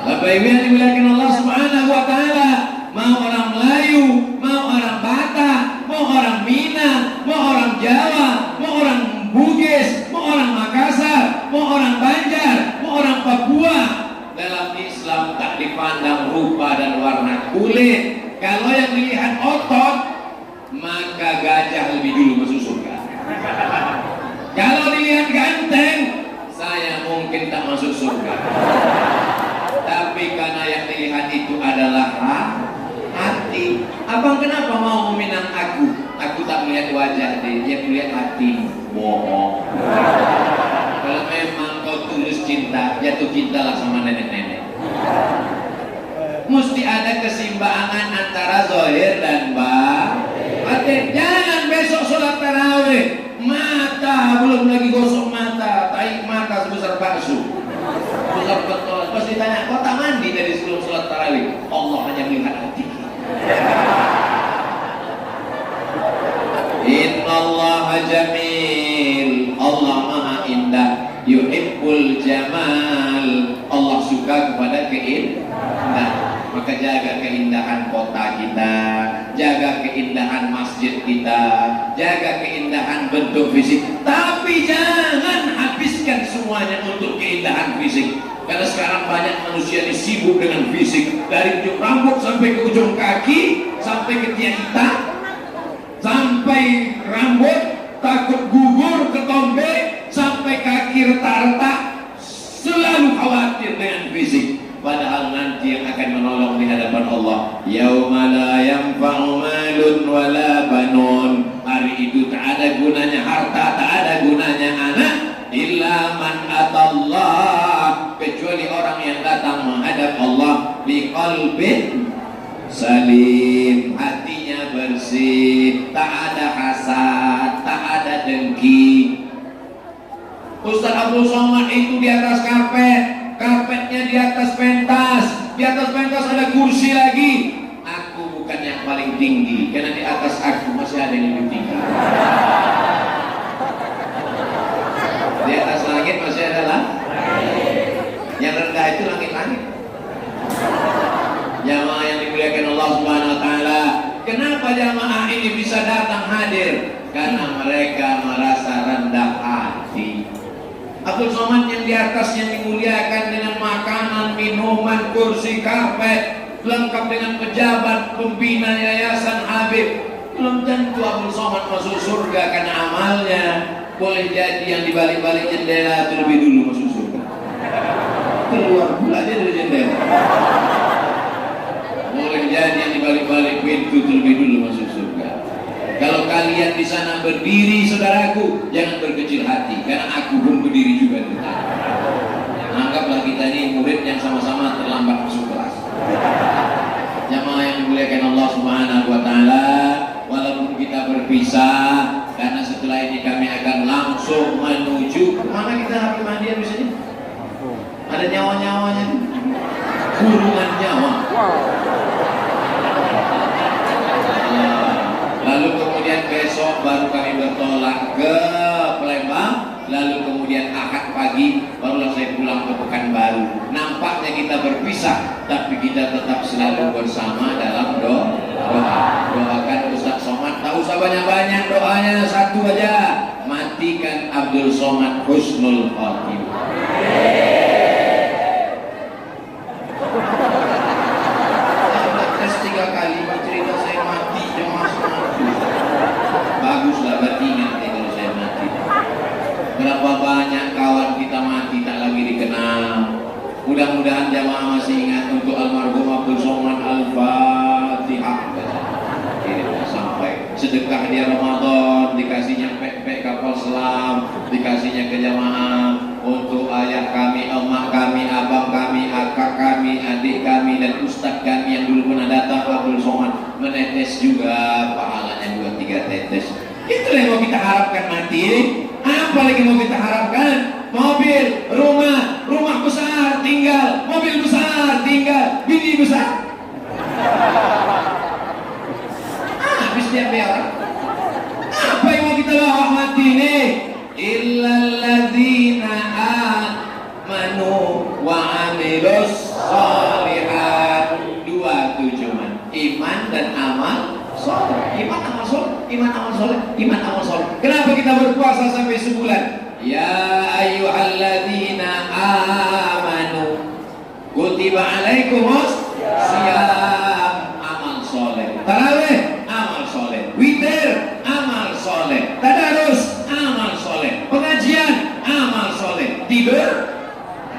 D: Bapak Ibu yang dimuliakan Allah Subhanahu wa Ta'ala, mau orang Melayu, mau orang Batak, mau orang Minang, mau orang Jawa, mau orang Bugis, mau orang Makassar, mau orang Banjar, mau orang Papua, dalam Islam tak dipandang rupa dan warna kulit. Kalau yang dilihat otot, maka gajah lebih dulu masuk surga. Kalau dilihat ganteng, saya mungkin tak masuk surga. Tapi karena yang dilihat itu adalah hati. Abang kenapa mau meminang aku? Aku tak melihat wajah dia, dia melihat hati. Bohong. Kalau memang kau tulus cinta, jatuh cintalah sama nenek-nenek. Mesti ada keseimbangan antara zahir dan batin. Jangan besok sholat tarawih, mata belum lagi gosok mata, tarik mata sebesar bakso, besar betul. Pas ditanya, kau tak mandi dari sebelum sholat tarawih? Allah hanya melihat hati. Innallaha jamil, Allah maha indah. Yuhibbul jamal, Allah suka kepada keindahan. Maka jaga keindahan kota kita, jaga keindahan masjid kita, jaga keindahan bentuk fisik. Tapi jangan habiskan semuanya untuk keindahan fisik. Karena sekarang banyak manusia disibuk dengan fisik, dari ujung rambut sampai ke ujung kaki, sampai ke tiang hitam, sampai rambut takut gugur ketombe, sampai kaki retak-retak, selalu khawatir dengan fisik. Padahal nanti yang akan menolong di hadapan Allah, yauma la yanfa'u malun wala banun. Hari itu tak ada gunanya harta, tak ada gunanya anak, illa man atallah, kecuali orang yang datang menghadap Allah biqalbin salim, hatinya bersih, tak ada hasad, tak ada dengki. Ustaz Abdul Somad itu di atas karpet, karpetnya di atas pentas, di atas pentas ada kursi lagi. Aku bukan yang paling tinggi, karena di atas aku masih ada yang lebih tinggi. Di atas langit masih ada lah. Yang rendah itu langit-langit. Jamaah yang dimuliakan Allah Subhanahu wa taala, kenapa jamaah ini bisa datang hadir? Karena mereka merasa rendah hati. Abdul Somad yang di atasnya dimuliakan dengan makanan, minuman, kursi, karpet, lengkap dengan pejabat, pembina yayasan Habib. Belum tentu Abdul Somad masuk surga karena amalnya. Boleh jadi yang di balik-balik jendela terlebih dulu masuk surga. Keluar pula aja dari jendela. Boleh jadi yang di balik-balik pintu terlebih dulu masuk surga. Kalau kalian di sana berdiri, saudaraku, jangan berkecil hati, karena aku pun berdiri juga di sana. Anggaplah kita ini murid yang sama-sama terlambat masuk kelas. Jamaah yang dimuliakan Allah Subhanahu wa taala, walaupun kita berpisah, karena setelah ini kami akan langsung menuju mana kita habis mandian di sini? Ada nyawa-nyawanya, kurungan nyawa. Lalu kemudian besok baru kami bertolak ke Palembang, lalu kemudian Ahad pagi barulah saya pulang ke Pekanbaru. Nampaknya kita berpisah, tapi kita tetap selalu bersama dalam doa. Doakan Ustaz Somad, tak usah banyak-banyak doanya, satu aja, matikan Abdul Somad husnul khotimah. Tes 3 kali bercerita saya mati, jemaah mati. Baguslah berarti nanti kalau saya mati. Berapa banyak kawan kita mati tak lagi dikenal. Mudah-mudahan jamaah masih ingat untuk almarhum Abdul Somad Al-Fatihah. Sampai sedekah dia Ramadan, dikasihnya pek-pek kapal selam, dikasihnya ke jamaah untuk ayah kami, emak kami, abang kami, akak kami, adik kami, dan ustadz kami yang dulu pernah datang Abdul Somad, menetes juga pahalanya 2-3 tetes. Itulah yang mau kita harapkan mati. Apa lagi mau kita harapkan? Mobil, rumah besar tinggal, mobil besar tinggal, bini besar. Habis dia berak. Apa yang mau kita bawa mati ini? Illalladzina amanu wa amilus sholihat. 2 tujuan, iman dan amal soleh. Iman amal soleh, iman amal soleh, iman amal soleh. Kenapa kita berpuasa sampai sebulan? Ya ayyuhalladzina amanu kutiba alaikumus siyam, amal soleh. Tarawih, amal soleh. Witir, amal soleh. Tadarus, amal soleh. Pengajian, amal soleh. Tidur,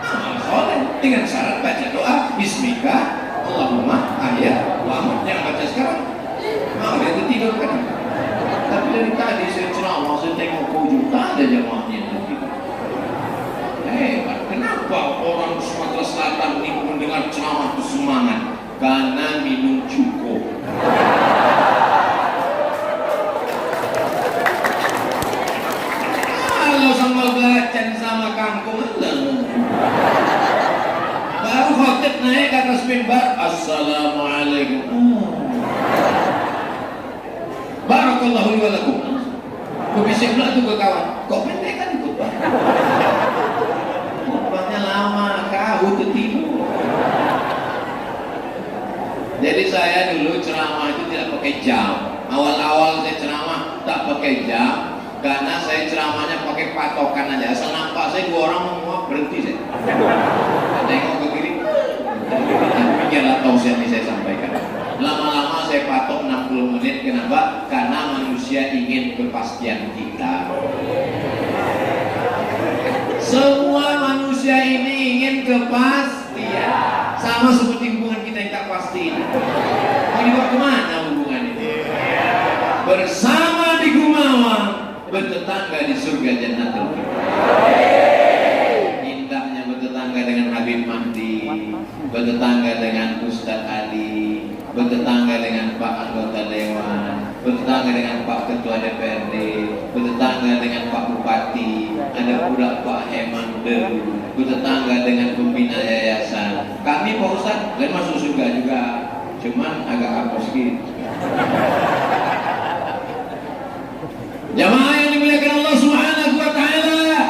D: amal soleh. Dengan syarat baca doa Bismika Allahumma ahya wa amut. Jangan baca sekarang. Mau dia tidur kan? Tapi dari tadi saya ceramah, saya tengok ke ujung, tak ada jamaahnya yang tidur. Hebat. Kenapa orang Sumatera Selatan ini mendengar ceramah itu semangat? Karena minum cukup. Kalau sambal belacan sama kangkung, baru khotib naik ke atas mimbar, Assalamualaikum. Barakallahu li wa lakum. Kubisik pula tuh ke kawan, kok pendek kan khutbah? Khutbahnya lama, kau tertidur. Jadi saya dulu ceramah itu tidak pakai jam. Awal-awal saya ceramah tak pakai jam, karena saya ceramahnya pakai patokan aja. Asal nampak saya 2 orang semua berhenti saya. Tengok ke kiri, biarlah tausiah ini saya sampaikan. Lama-lama saya patok 60 menit. Kenapa? Karena manusia ingin kepastian kita. Semua manusia ini ingin kepastian. Sama seperti hubungan kita yang tak pasti. Mau dibawa kemana hubungan ini? Bersama di Gumawang, bertetangga di surga Jannatul Firdaus. Indahnya bertetangga dengan Habib Mahdi, bertetangga dengan Ustadz Ali, bertetangga dengan Pak Anggota Dewan, bertetangga dengan Pak Ketua DPRD, bertetangga dengan Pak Bupati, ada pula Pak Hemande, bertetangga dengan pembina yayasan. Kami Pak Ustadz dan masuk surga juga, cuman agak hapus gitu. Jamaah yang dimuliakan Allah Subhanahu wa taala,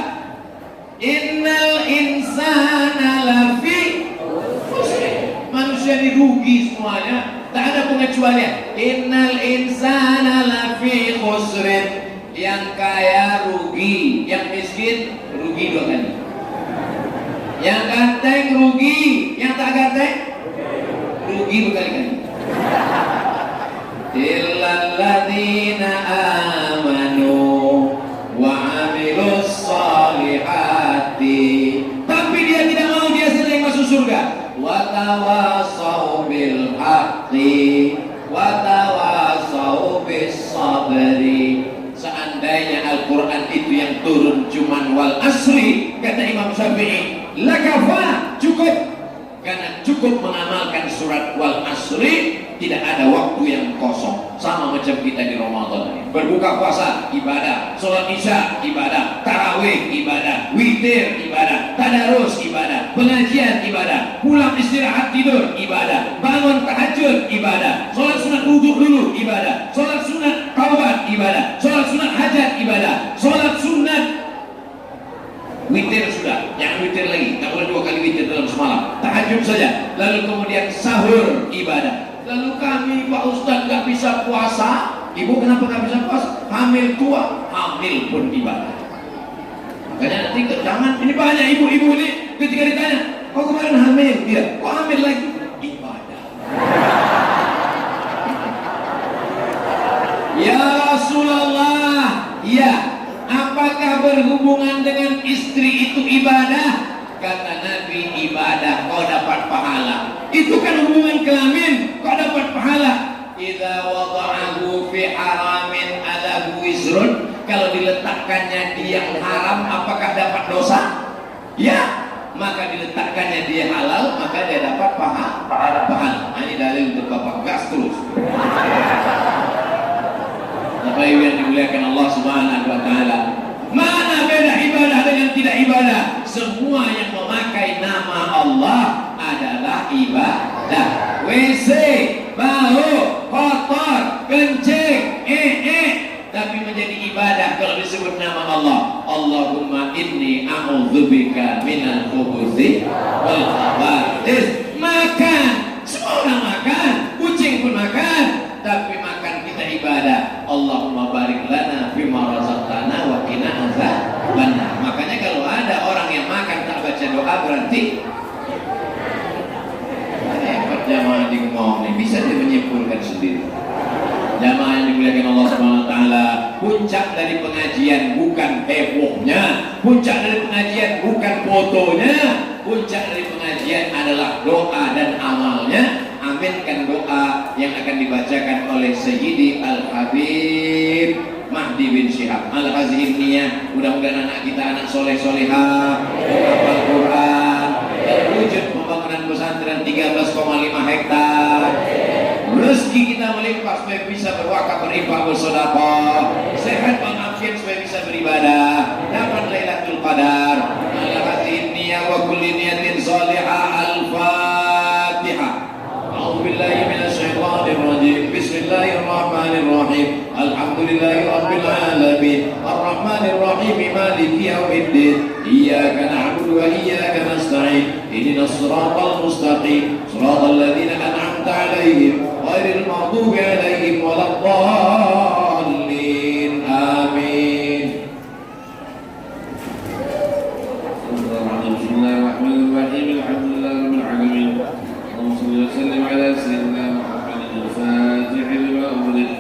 D: innal insana lafi khusr. Manusia dirugi semuanya, tak ada pengecualian. Innal insana lafi khusr. Yang kaya rugi, yang miskin rugi 2 kali. Yang ganteng rugi, yang tak ganteng rugi berkali-kali. Illal ladzina amanu wa amilus solihati. Tapi dia tidak mau, dia sedang masuk surga. Wa tawasau bil haqqi wa tawasau bis sabri. Seandainya Al-Quran itu yang turun cuman wal asri, kata Imam Syafi'i, lakafa, cukup. Karena cukup mengamalkan surat wal asri, tidak ada waktu yang kosong. Sama macam kita di Ramadan, berbuka puasa ibadah, sholat isya ibadah, tarawih ibadah, witir ibadah, tadarus ibadah, pengajian ibadah, pulang istirahat tidur ibadah, bangun tahajud ibadah, sholat sunat wudhu dulu ibadah, sholat sunat taubat ibadah, sholat sunat hajat ibadah, sholat sunat witir sudah, jangan witir lagi, tak boleh 2 kali witir dalam semalam, tahajud saja, lalu kemudian sahur ibadah. Lalu kami Pak Ustadz gak bisa puasa. Ibu kenapa gak bisa puasa? Hamil tua, hamil pun ibadah. Makanya nanti jangan, ini banyak ibu-ibu ini ketika ditanya, kok kemarin hamil? Iya, kok hamil lagi? Ibadah. Ya Rasulullah, iya, apakah berhubungan dengan istri itu ibadah? Kata Nabi, ibadah kau dapat pahala. Itu kan hubungan kelamin, kau dapat pahala. Idza wada'ahu fi haramin alahu wizrun. Kalau diletakkannya di yang haram, apakah dapat dosa? Ya. Maka diletakkannya dia halal, maka dia dapat pahala. Ini dalil untuk Bapak, gas terus. Bapak Ibu yang dimuliakan Allah Subhanahu wa taala, mana beda ibadah dengan tidak ibadah? Semua yang memakai nama Allah adalah ibadah. WC, bau, kotor, kencing, tapi menjadi ibadah kalau disebut nama Allah. Allahumma inni a'udzubika minal khubuthi wal khaba'is. Makan, semua orang makan, kucing pun makan, tapi makan kita ibadah. Allahumma barik lana fima razaqtana wa qina adzabannar. Makanya kalau ada orang yang makan tak baca doa, berarti hebat jamaah di ngomong ini, bisa dia menyimpulkan sendiri. Jamaah yang dimuliakan Allah Subhanahu wa taala, puncak dari pengajian bukan hebohnya, puncak dari pengajian bukan fotonya, puncak dari pengajian adalah doa dan amalnya. Aminkan doa yang akan dibacakan oleh Sayyidi Al-Habib Mahdi bin Syihab Al-Hazimiyah. Mudah-mudahan anak kita anak soleh-solehah, menghafal Quran, terwujud pembangunan pesantren 13,5 hektar. Rezeki kita melimpah supaya bisa berwakaf, berinfak, bersedekah, sehat walafiat supaya bisa beribadah, dapat Lailatul Qadar. Ala hadhihi niyyah wa kulli niyatin salihah. Al-Fatihah. A'udzu billahi minasy syaithanir rajim. Bismillahirrahmanirrahim. Alhamdulillahi rabbil alamin. Arrahmanir rahim. Maliki yaumiddin. Iyyaka na'budu wa iyyaka nasta'in. Ihdinas siratal mustaqim. Shiratal ladzina an'amta 'alaihim ghairil maghdubi 'alaihim waladdallin. Amin. Bismillahirrahmanirrahim. Alhamdulillahirabbil alamin. Allahumma shalli wa sallim ala sayyidina Muhammadin al-fatih lima ughliq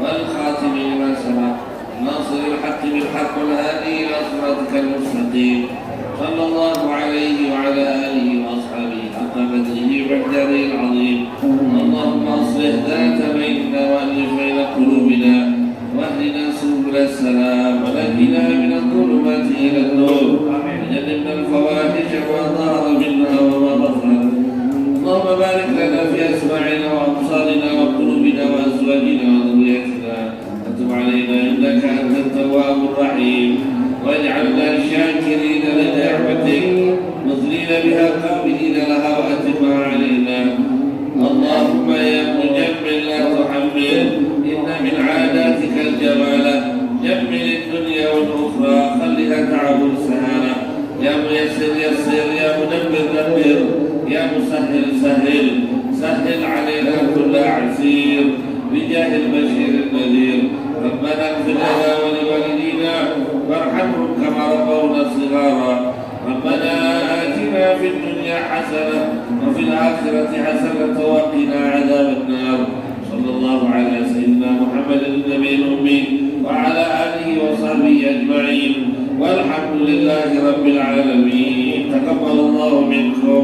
D: wal khatim lima sabaq nasiril haqqi bil haqq wal hadi ila siratikal mustaqim. Sallallahu alaihi wa ala alihi wa ashabihi haqqa qadrihi wa miqdarihi al-'azim. Allahumma aslih dhata bainana wa alif baina qulubina واهدنا سبل السلام ونجنا من الظلمات إلى النور وجنبنا الفواحش ما ظهر منها وما بطن. اللهم بارك لنا في أسماعنا وأبصارنا إنك أنت التواب الرحيم واجعلنا شاكرين لنعمتك مذلين بها قابلين لها وأتمها علينا. اللهم يا مجمل لا تحمل، إن من عاداتك الجمال، جمل الدنيا والأخرى خلها تعبر سهلا. يا ميسر يسر، يا مدبر دبر، يا مسهل سهل، سهل علينا كل عسير بجاه البشير النذير. ربنا اغفر لنا ولوالدينا وارحمهم كما ربونا صغارا. ربنا آتنا في الدنيا حسنة وفي الآخرة حسنة وقنا عذاب النار. صلى الله على سيدنا محمد النبي الأمي وعلى آله وصحبه أجمعين والحمد لله رب العالمين. تقبل الله منكم.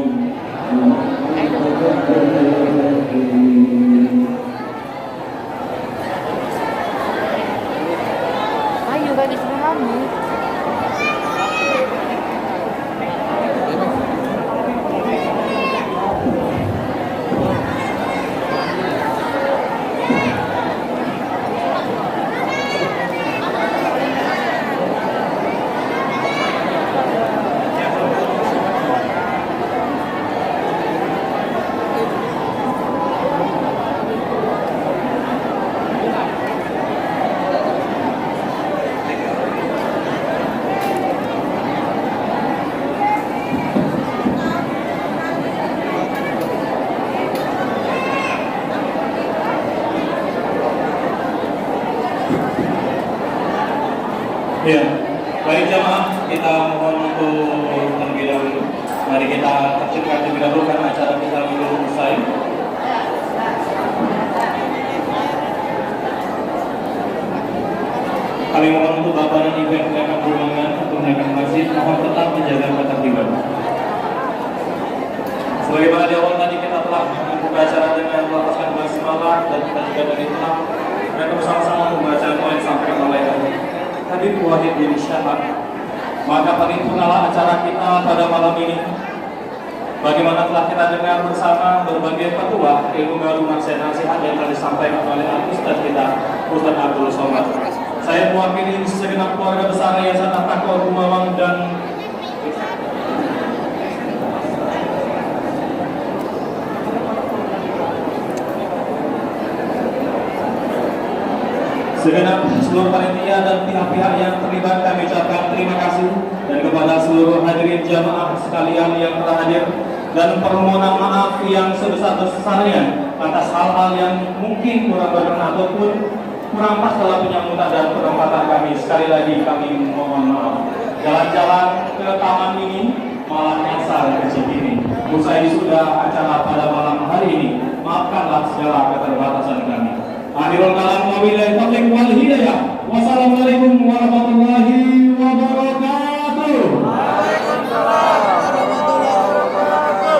F: Ayo gadis kamu.
E: Ya, baik jamaah, kita mohon untuk terlebih dahulu. Mari kita terjemahkan terlebih dahulu karena acara kita belum usai. Kami mohon untuk Bapak dan Ibu yang akan berundangan untuk menaikkan masjid, mohon tetap menjaga ketertiban. Sebagaimana di awal tadi kita telah membuka acara dengan melafazkan basmalah dan kita juga dari telah mereka bersama-sama membaca doa yang disampaikan oleh Habib Wahid bin Syahab. Maka paripurnalah acara kita pada malam ini. Bagaimana telah kita dengar bersama berbagai petua ilmu baru nasihat yang telah disampaikan oleh Ustaz kita, Ustaz Abdul Somad. Saya mewakili segenap keluarga besar Yayasan At-Taqwa Rumawang dan segenap seluruh panitia dan pihak-pihak yang terlibat, kami ucapkan terima kasih, dan kepada seluruh hadirin jamaah sekalian yang telah hadir, dan permohonan maaf yang sebesar-besarnya atas hal-hal yang mungkin kurang berkenan ataupun kurang pas dalam penyambutan dan penempatan kami. Sekali lagi kami mohon maaf. Jalan-jalan ke taman ini malah nyasar ke Cikini. Usai sudah acara pada malam hari ini, maafkanlah segala keterbatasan kami. Akhirul kalam wabillahi taufiq wal hidayah. Wassalamualaikum warahmatullahi wabarakatuh. Waalaikumsalam warahmatullahi wabarakatuh.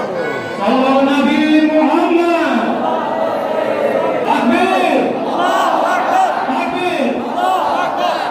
E: Sallallahu Nabi Muhammad. Takbir. Allahu Akbar. Takbir. Allahu Akbar.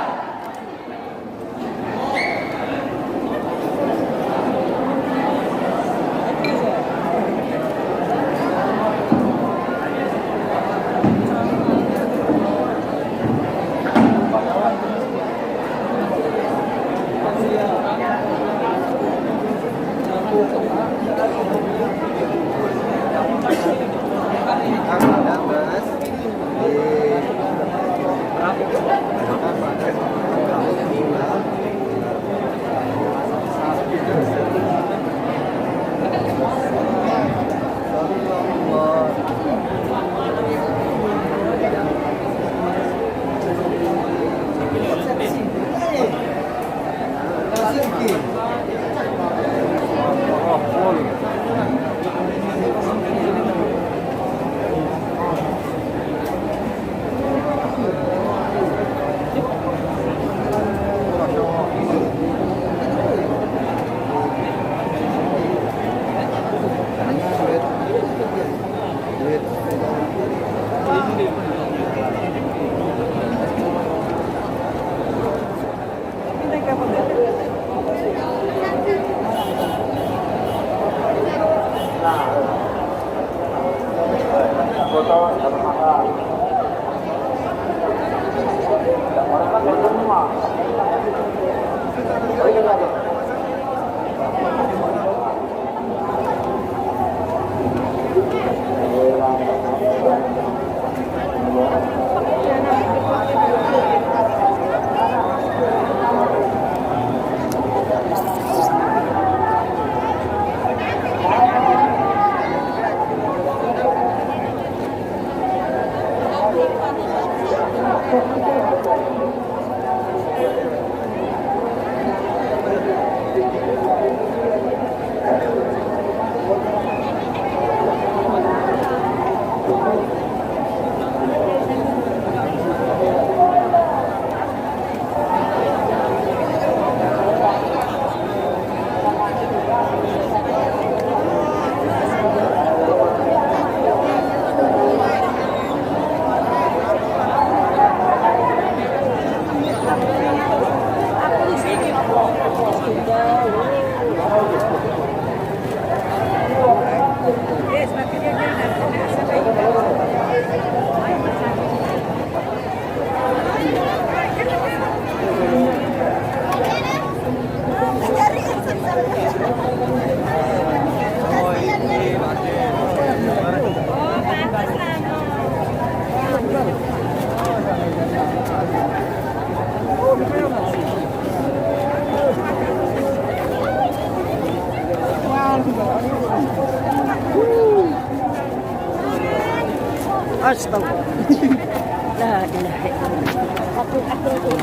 G: foto sama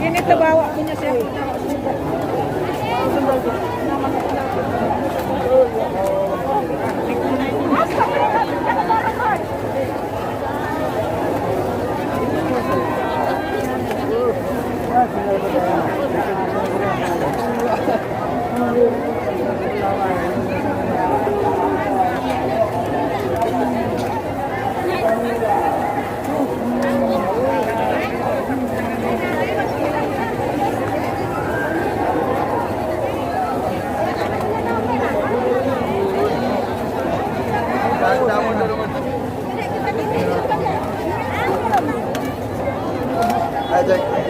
F: Ini terbawa punya siapa?
C: Ajak.